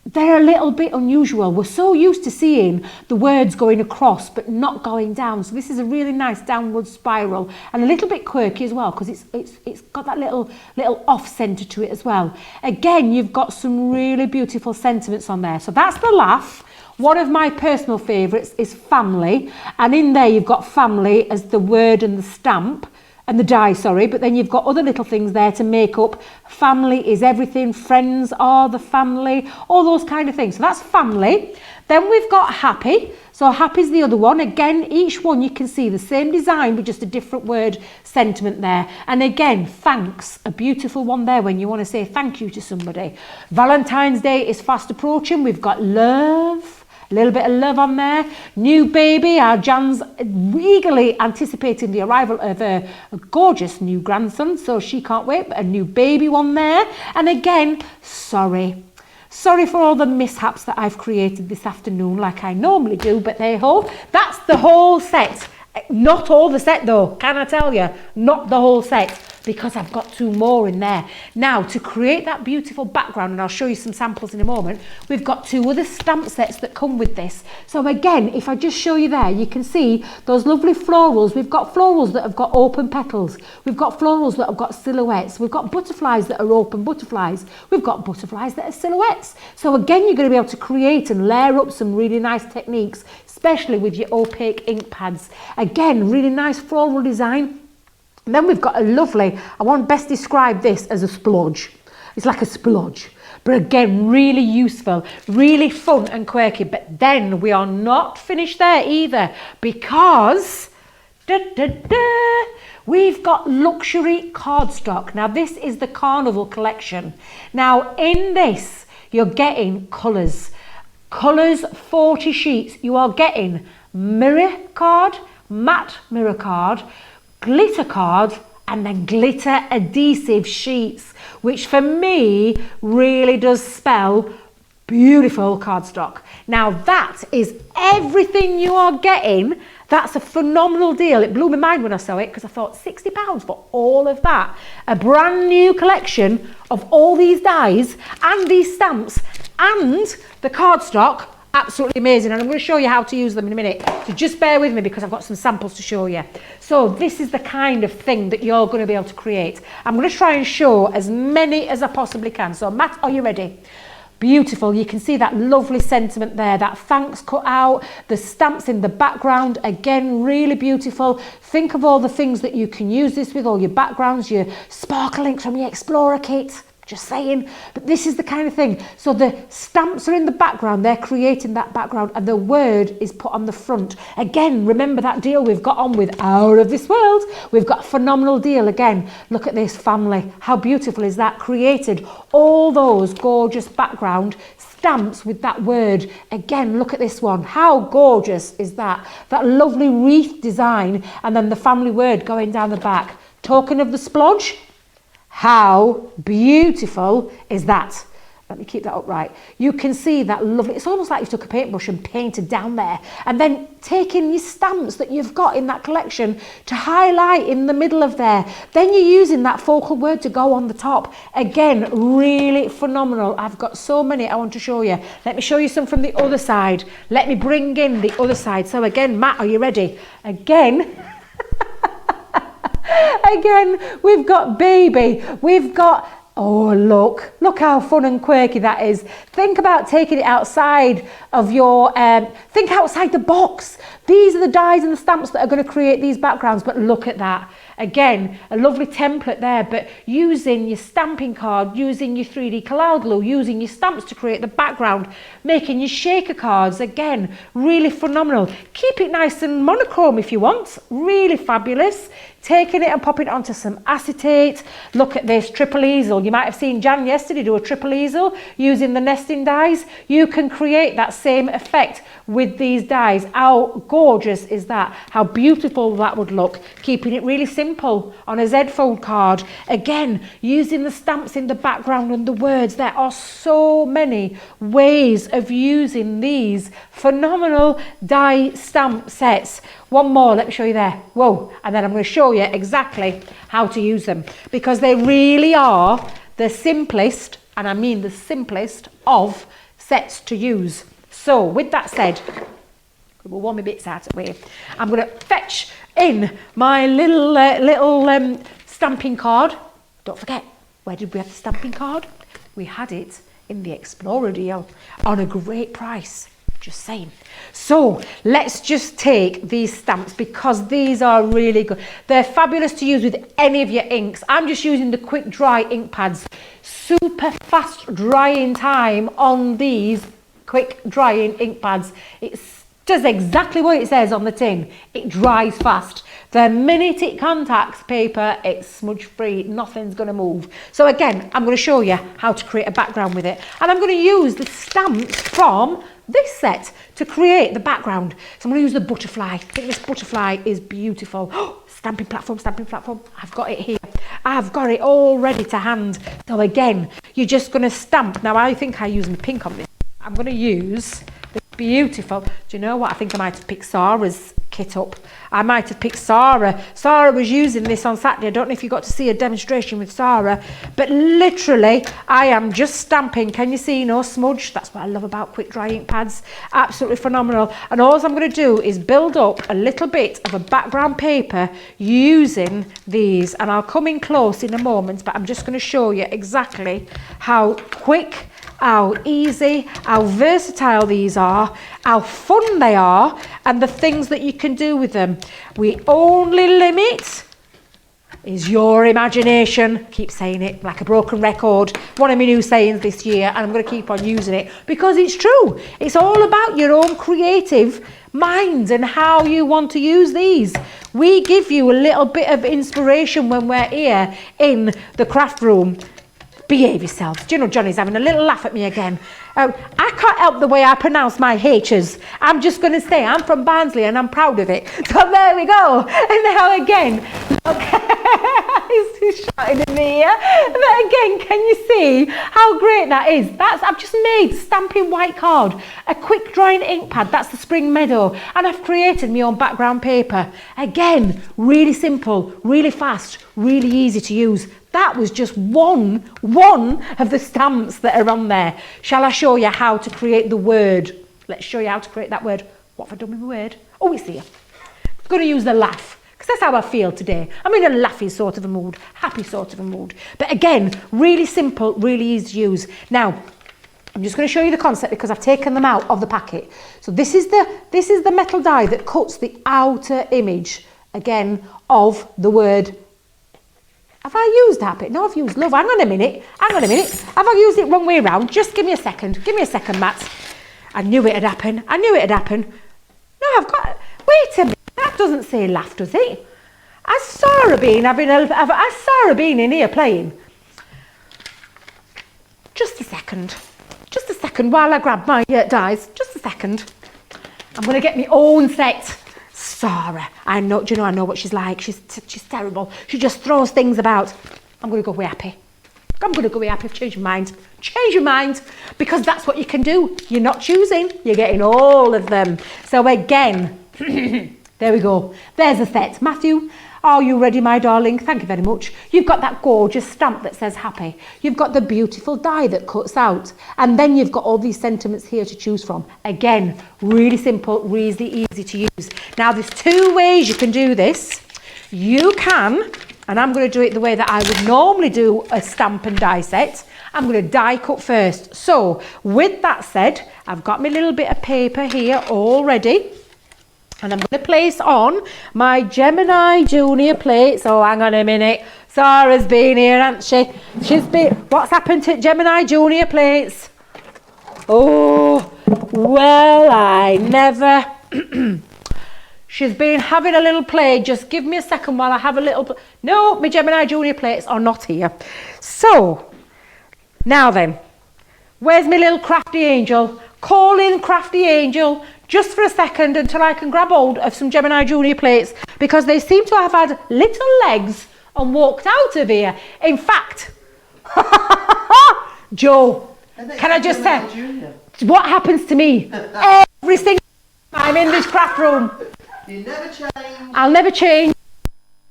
they're a little bit unusual. We're so used to seeing the words going across but not going down. So this is a really nice downward spiral and a little bit quirky as well because it's got that little off centre to it as well. Again, you've got some really beautiful sentiments on there. So that's the laugh. One of my personal favourites is family, and in there you've got family as the word and the stamp. And the die, sorry, but then you've got other little things there to make up. Family is everything, friends are the family, all those kind of things. So that's family. Then we've got happy. So happy's the other one. Again, each one you can see the same design, but just a different word sentiment there. And again, thanks, a beautiful one there when you want to say thank you to somebody. Valentine's Day is fast approaching. We've got love. A little bit of love on there. New baby. Our Jan's eagerly anticipating the arrival of a gorgeous new grandson, so she can't wait. But a new baby one there. And again, sorry. Sorry for all the mishaps that I've created this afternoon like I normally do, but hey-ho, that's the whole set. Not all the set though, can I tell you? Not the whole set, because I've got 2 more in there. Now, to create that beautiful background, and I'll show you some samples in a moment, we've got 2 other stamp sets that come with this. So again, if I just show you there, you can see those lovely florals. We've got florals that have got open petals. We've got florals that have got silhouettes. We've got butterflies that are open butterflies. We've got butterflies that are silhouettes. So again, you're going to be able to create and layer up some really nice techniques, especially with your opaque ink pads. Again, really nice floral design. And then we've got a lovely, I want to best describe this as a splodge. It's like a splodge, but again, really useful, really fun and quirky. But then we are not finished there either, because we've got luxury cardstock. Now this is the Carnival collection. Now in this, you're getting colours. Colours, 40 sheets. You are getting mirror card, matte mirror card, glitter card, and then glitter adhesive sheets, which for me really does spell beautiful cardstock. Now that is everything you are getting. That's a phenomenal deal. It blew my mind when I saw it, because I thought £60 for all of that. A brand new collection of all these dies and these stamps and the cardstock. Absolutely amazing, and I'm going to show you how to use them in a minute, so just bear with me because I've got some samples to show you. So this is the kind of thing that you're going to be able to create. I'm going to try and show as many as I possibly can. So Matt, are you ready? Beautiful. You can see that lovely sentiment there, that thanks cut out, the stamps in the background, again really beautiful. Think of all the things that you can use this with, all your backgrounds, your sparkle inks from your Explorer kit. Just saying, but this is the kind of thing. So the stamps are in the background, they're creating that background, and the word is put on the front. Again, remember that deal we've got on with Out of This World? We've got a phenomenal deal again. Look at this family. How beautiful is that? Created all those gorgeous background stamps with that word. Again, look at this one. How gorgeous is that? That lovely wreath design, and then the family word going down the back. Talking of the splodge, how beautiful is that? Let me keep that upright. You can see that lovely, it's almost like you took a paintbrush and painted down there, and then taking your stamps that you've got in that collection to highlight in the middle of there. Then you're using that focal word to go on the top. Again, really phenomenal. I've got so many I want to show you. Let me show you some from the other side. Let me bring in the other side. So again, Matt, are you ready? Again, we've got baby, we've got, oh look how fun and quirky that is. Think about taking it outside of your, think outside the box. These are the dies and the stamps that are going to create these backgrounds, but look at that. Again, a lovely template there, but using your stamping card, using your 3D collage glue, using your stamps to create the background, making your shaker cards. Again, really phenomenal. Keep it nice and monochrome if you want. Really fabulous. Taking it and popping it onto some acetate. Look at this triple easel. You might have seen Jan yesterday do a triple easel using the nesting dies. You can create that same effect with these dies. How gorgeous is that? How beautiful that would look. Keeping it really simple simple on a Z fold card. Again, using the stamps in the background and the words. There are so many ways of using these phenomenal die stamp sets. One more, let me show you there. Whoa, and then I'm going to show you exactly how to use them, because they really are the simplest, and I mean the simplest of sets to use. So with that said, we'll warm my bits out of the way. I'm going to fetch in my little stamping card. Don't forget, where did we have the stamping card? We had it in the Explorer deal on a great price. Just saying. So let's just take these stamps, because these are really good. They're fabulous to use with any of your inks. I'm just using the quick dry ink pads. Super fast drying time on these quick drying ink pads. It does exactly what it says on the tin. It dries fast. The minute it contacts paper, it's smudge free. Nothing's going to move. So again, I'm going to show you how to create a background with it. And I'm going to use the stamps from this set to create the background. So I'm going to use the butterfly. I think this butterfly is beautiful. Oh, stamping platform, stamping platform. I've got it here. I've got it all ready to hand. So again, you're just going to stamp. Now I think I use my pink on this. I'm going to use this beautiful, do you know what? I think I might have picked Sarah's kit up. I might have picked Sarah. Sarah was using this on Saturday. I don't know if you got to see a demonstration with Sarah, but literally I am just stamping. Can you see? No smudge. That's what I love about quick dry ink pads. Absolutely phenomenal. And all I'm going to do is build up a little bit of a background paper using these, and I'll come in close in a moment, but I'm just going to show you exactly how quick, how easy, how versatile these are, how fun they are, and the things that you can do with them. We only limit is your imagination. Keep saying it like a broken record. One of my new sayings this year, and I'm going to keep on using it because it's true. It's all about your own creative mind and how you want to use these. We give you a little bit of inspiration when we're here in the craft room. Behave yourself. Do you know Johnny's having a little laugh at me again? I can't help the way I pronounce my H's. I'm just going to say I'm from Barnsley and I'm proud of it. So there we go. And now again, look, he's shouting at me here. But again, can you see how great that is? I've just made stamping white card, a quick drying ink pad. That's the Spring Meadow, and I've created my own background paper. Again, really simple, really fast, really easy to use. That was just one of the stamps that are on there. Shall I show you how to create the word? Let's show you how to create that word. What have I done with the word? Oh, it's here. I'm going to use the laugh, because that's how I feel today. I'm in a laughy sort of a mood, happy sort of a mood. But again, really simple, really easy to use. Now, I'm just going to show you the concept because I've taken them out of the packet. So this is the metal die that cuts the outer image, again, of the word. Have I used happy? No, I've used love. Hang on a minute. Have I used it wrong way around? Just give me a second. Give me a second, Matt. I knew it'd happen. No, I've got... Wait a minute. That doesn't say laugh, does it? Has Sarah been in here playing? Just a second. While I grab my dies. Just a second. I'm going to get my own set. Sarah, I know what she's like. She's terrible. She just throws things about. I'm going to go away happy. Change your mind, because that's what you can do. You're not choosing, you're getting all of them. So again, there we go. There's a set. Matthew, are you ready, my darling? Thank you very much. You've got that gorgeous stamp that says happy. You've got the beautiful die that cuts out. And then you've got all these sentiments here to choose from. Again, really simple, really easy to use. Now, there's two ways you can do this. You can, and I'm going to do it the way that I would normally do a stamp and die set. I'm going to die cut first. So, with that said, I've got my little bit of paper here already. And I'm going to place on my Gemini Junior plates. Oh, hang on a minute. Sarah's been here, hasn't she? What's happened to Gemini Junior plates? Oh, well, I never... She's been having a little play. Just give me a second while I have a little... No, my Gemini Junior plates are not here. So, now then, where's my little crafty angel? Call in, crafty angel. just for a second until I can grab hold of some Gemini Junior plates, because they seem to have had little legs and walked out of here. In fact, Joe, can I just say, what happens to me every single time I'm in this craft room? You never change. I'll never change.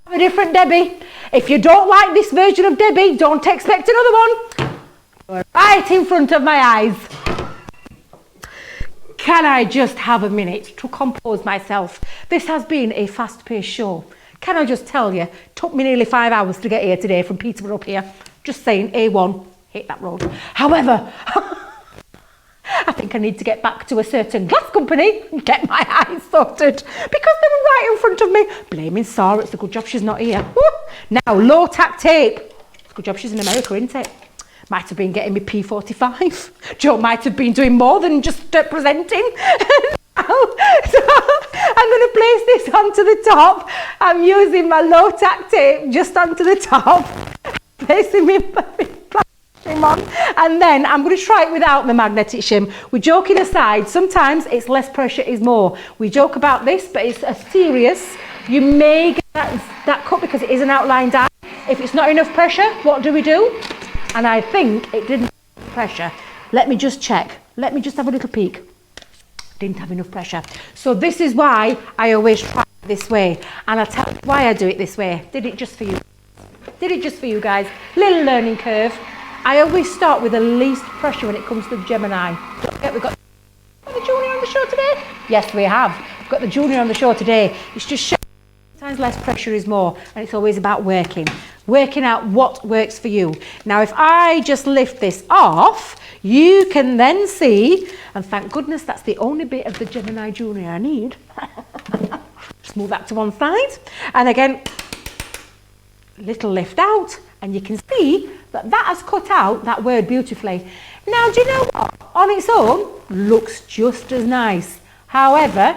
A different Debbie. If you don't like this version of Debbie, don't expect another one. Right in front of my eyes. Can I just have a minute to compose myself? This has been a fast-paced show. Can I just tell you, it took me nearly 5 hours to get here today from Peterborough up here. Just saying, A1, hate that road. However, I think I need to get back to a certain glass company and get my eyes sorted, because they were right in front of me. Blaming Sarah, it's a good job she's not here. Woo! Now, low tack tape. It's a good job she's in America, isn't it? Might have been getting me P45. Joe might have been doing more than just presenting. So, I'm going to place this onto the top. I'm using my low tack tape just onto the top. Placing me on, and then I'm going to try it without the magnetic shim. We're joking aside, sometimes it's less pressure is more. We joke about this, but it's serious. You may get that cut because it is an outline die. If it's not enough pressure, what do we do? And I think it didn't have pressure. Let me just check. Let me just have a little peek. Didn't have enough pressure. So this is why I always try it this way. And I'll tell you why I do it this way. Did it just for you. Did it just for you guys. Little learning curve. I always start with the least pressure when it comes to the Gemini. Don't forget, we've got the Junior on the show today. Yes, we have. We've got the Junior on the show today. It's just showing sometimes less pressure is more, and it's always about working out what works for you. Now, if I just lift this off, you can then see, and thank goodness that's the only bit of the Gemini Junior I need. Just move that to one side, and again, little lift out, and you can see that that has cut out that word beautifully. Now, do you know what? On its own, looks just as nice. However,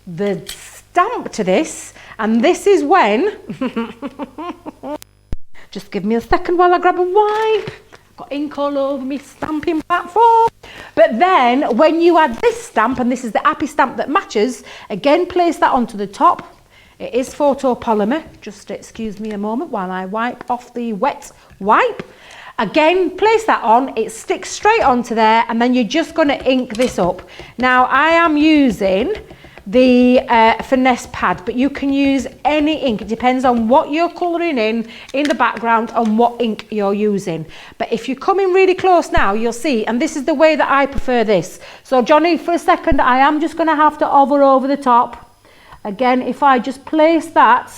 the stamp to this, and this is when, just give me a second while I grab a wipe. Got ink all over me stamping platform. But then when you add this stamp, and this is the happy stamp that matches, again, place that onto the top. It is photopolymer. Just excuse me a moment while I wipe off the wet wipe. Again, place that on. It sticks straight onto there, and then you're just going to ink this up. Now, I am using the finesse pad, but you can use any ink. It depends on what you're colouring in the background and what ink you're using. But if you come in really close now, you'll see, and this is the way that I prefer this. So Johnny, for a second, I am just going to have to hover over the top. Again, if I just place that,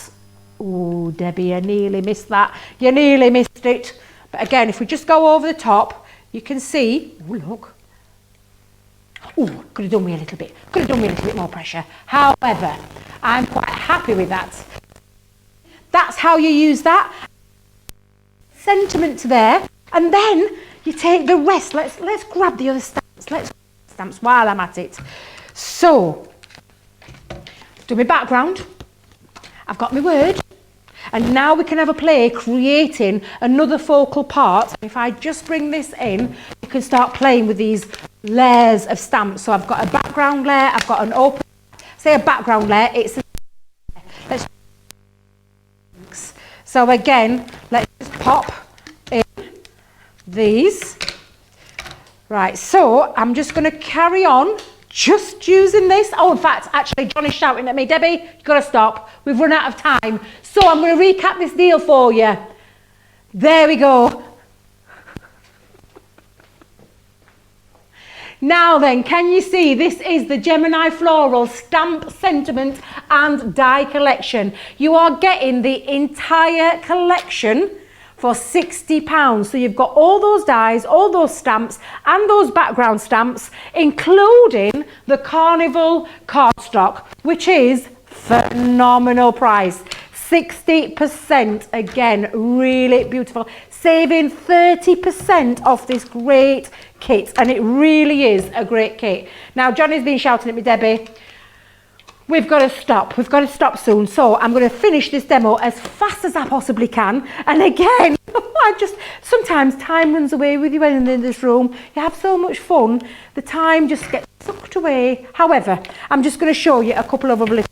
oh, Debbie, I nearly missed that. You nearly missed it. But again, if we just go over the top, you can see, oh, look. Oh, could have done me a little bit. Could have done me a little bit more pressure. However, I'm quite happy with that. That's how you use that. Sentiment there. And then you take the rest. Let's grab the other stamps. Let's grab the stamps while I'm at it. So, do my background, I've got my word, and now we can have a play creating another focal part. If I just bring this in, you can start playing with these layers of stamps. So I've got a background layer, I've got an open, say a background layer, it's a, let's, so again, let's just pop in these. Right, so I'm just going to carry on just using this. Oh, in fact, actually, Johnny's shouting at me, Debbie, you've got to stop. We've run out of time. So I'm going to recap this deal for you. There we go. Now then, can you see this is the Gemini Floral Stamp, Sentiment and Die Collection. You are getting the entire collection for £60. So you've got all those dies, all those stamps and those background stamps, including the Carnival cardstock, which is phenomenal price. 60%, again, really beautiful. Saving 30% off this great kit, and it really is a great kit. Now, Johnny's been shouting at me, Debbie, we've got to stop soon. So I'm going to finish this demo as fast as I possibly can. And again, sometimes time runs away with you when you're in this room. You have so much fun, the time just gets sucked away. However, I'm just going to show you a couple of other.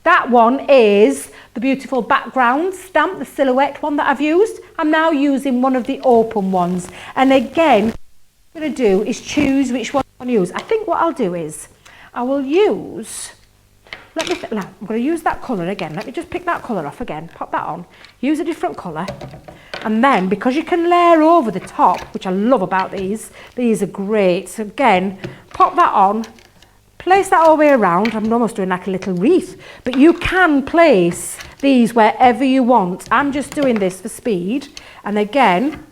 That one is the beautiful background stamp, the silhouette one that I've used. I'm now using one of the open ones. And again, what I'm going to do is choose which one I want to use. I think what I'll do is I will use, I'm going to use that colour again. Let me just pick that colour off again, pop that on, use a different colour. And then, because you can layer over the top, which I love about these are great. So again, pop that on, place that all the way around. I'm almost doing like a little wreath, but you can place these wherever you want. I'm just doing this for speed. And again,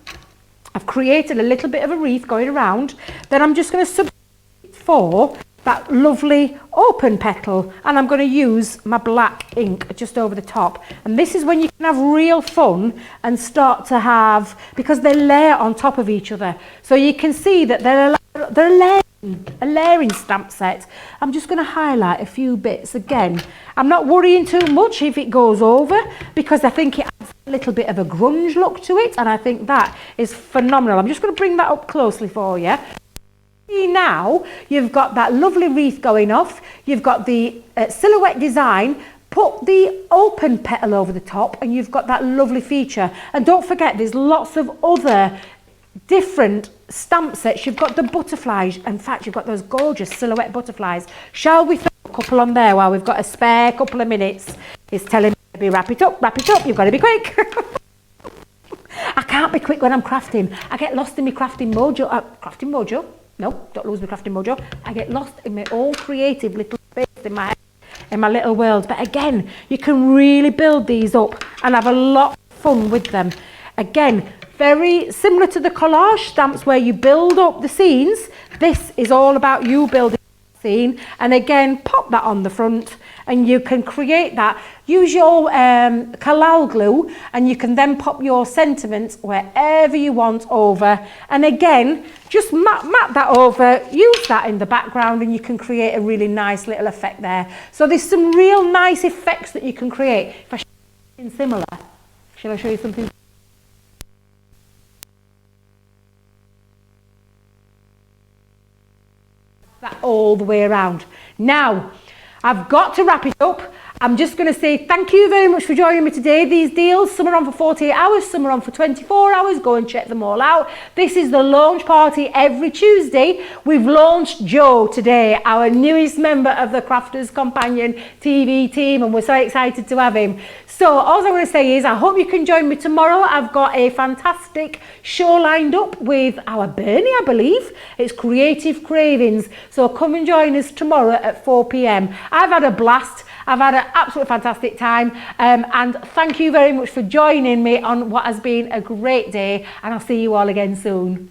I've created a little bit of a wreath going around. Then I'm just going to substitute for that lovely open petal, and I'm going to use my black ink just over the top. And this is when you can have real fun and start to have, because they layer on top of each other. So you can see that they're a layering stamp set. I'm just going to highlight a few bits. Again, I'm not worrying too much if it goes over, because I think it adds a little bit of a grunge look to it, and I think that is phenomenal. I'm just going to bring that up closely for you. Now you've got that lovely wreath going off, you've got the silhouette design, put the open petal over the top, and you've got that lovely feature. And don't forget, there's lots of other different stamp sets. You've got the butterflies. In fact, you've got those gorgeous silhouette butterflies. Shall we throw a couple on there while we've got a spare couple of minutes? It's telling me to wrap it up, you've got to be quick. I can't be quick when I'm crafting. I get lost in my crafting mojo. No, don't lose my crafting mojo. I get lost in my own creative little space in my little world. But again, you can really build these up and have a lot of fun with them. Again, very similar to the collage stamps where you build up the scenes. This is all about you building the scene. And again, pop that on the front and you can create that. Use your Collage glue and you can then pop your sentiments wherever you want over. And again, just map that over, use that in the background, and you can create a really nice little effect there. So there's some real nice effects that you can create. If I show you something similar, shall I show you something? That all the way around. Now, I've got to wrap it up. I'm just going to say thank you very much for joining me today. These deals, some are on for 48 hours, some are on for 24 hours. Go and check them all out. This is the launch party every Tuesday. We've launched Joe today, our newest member of the Crafters Companion TV team, and we're so excited to have him. So all I'm going to say is I hope you can join me tomorrow. I've got a fantastic show lined up with our Bernie, I believe. It's Creative Cravings. So come and join us tomorrow at 4 p.m. I've had a blast. I've had an absolutely fantastic time, and thank you very much for joining me on what has been a great day, and I'll see you all again soon.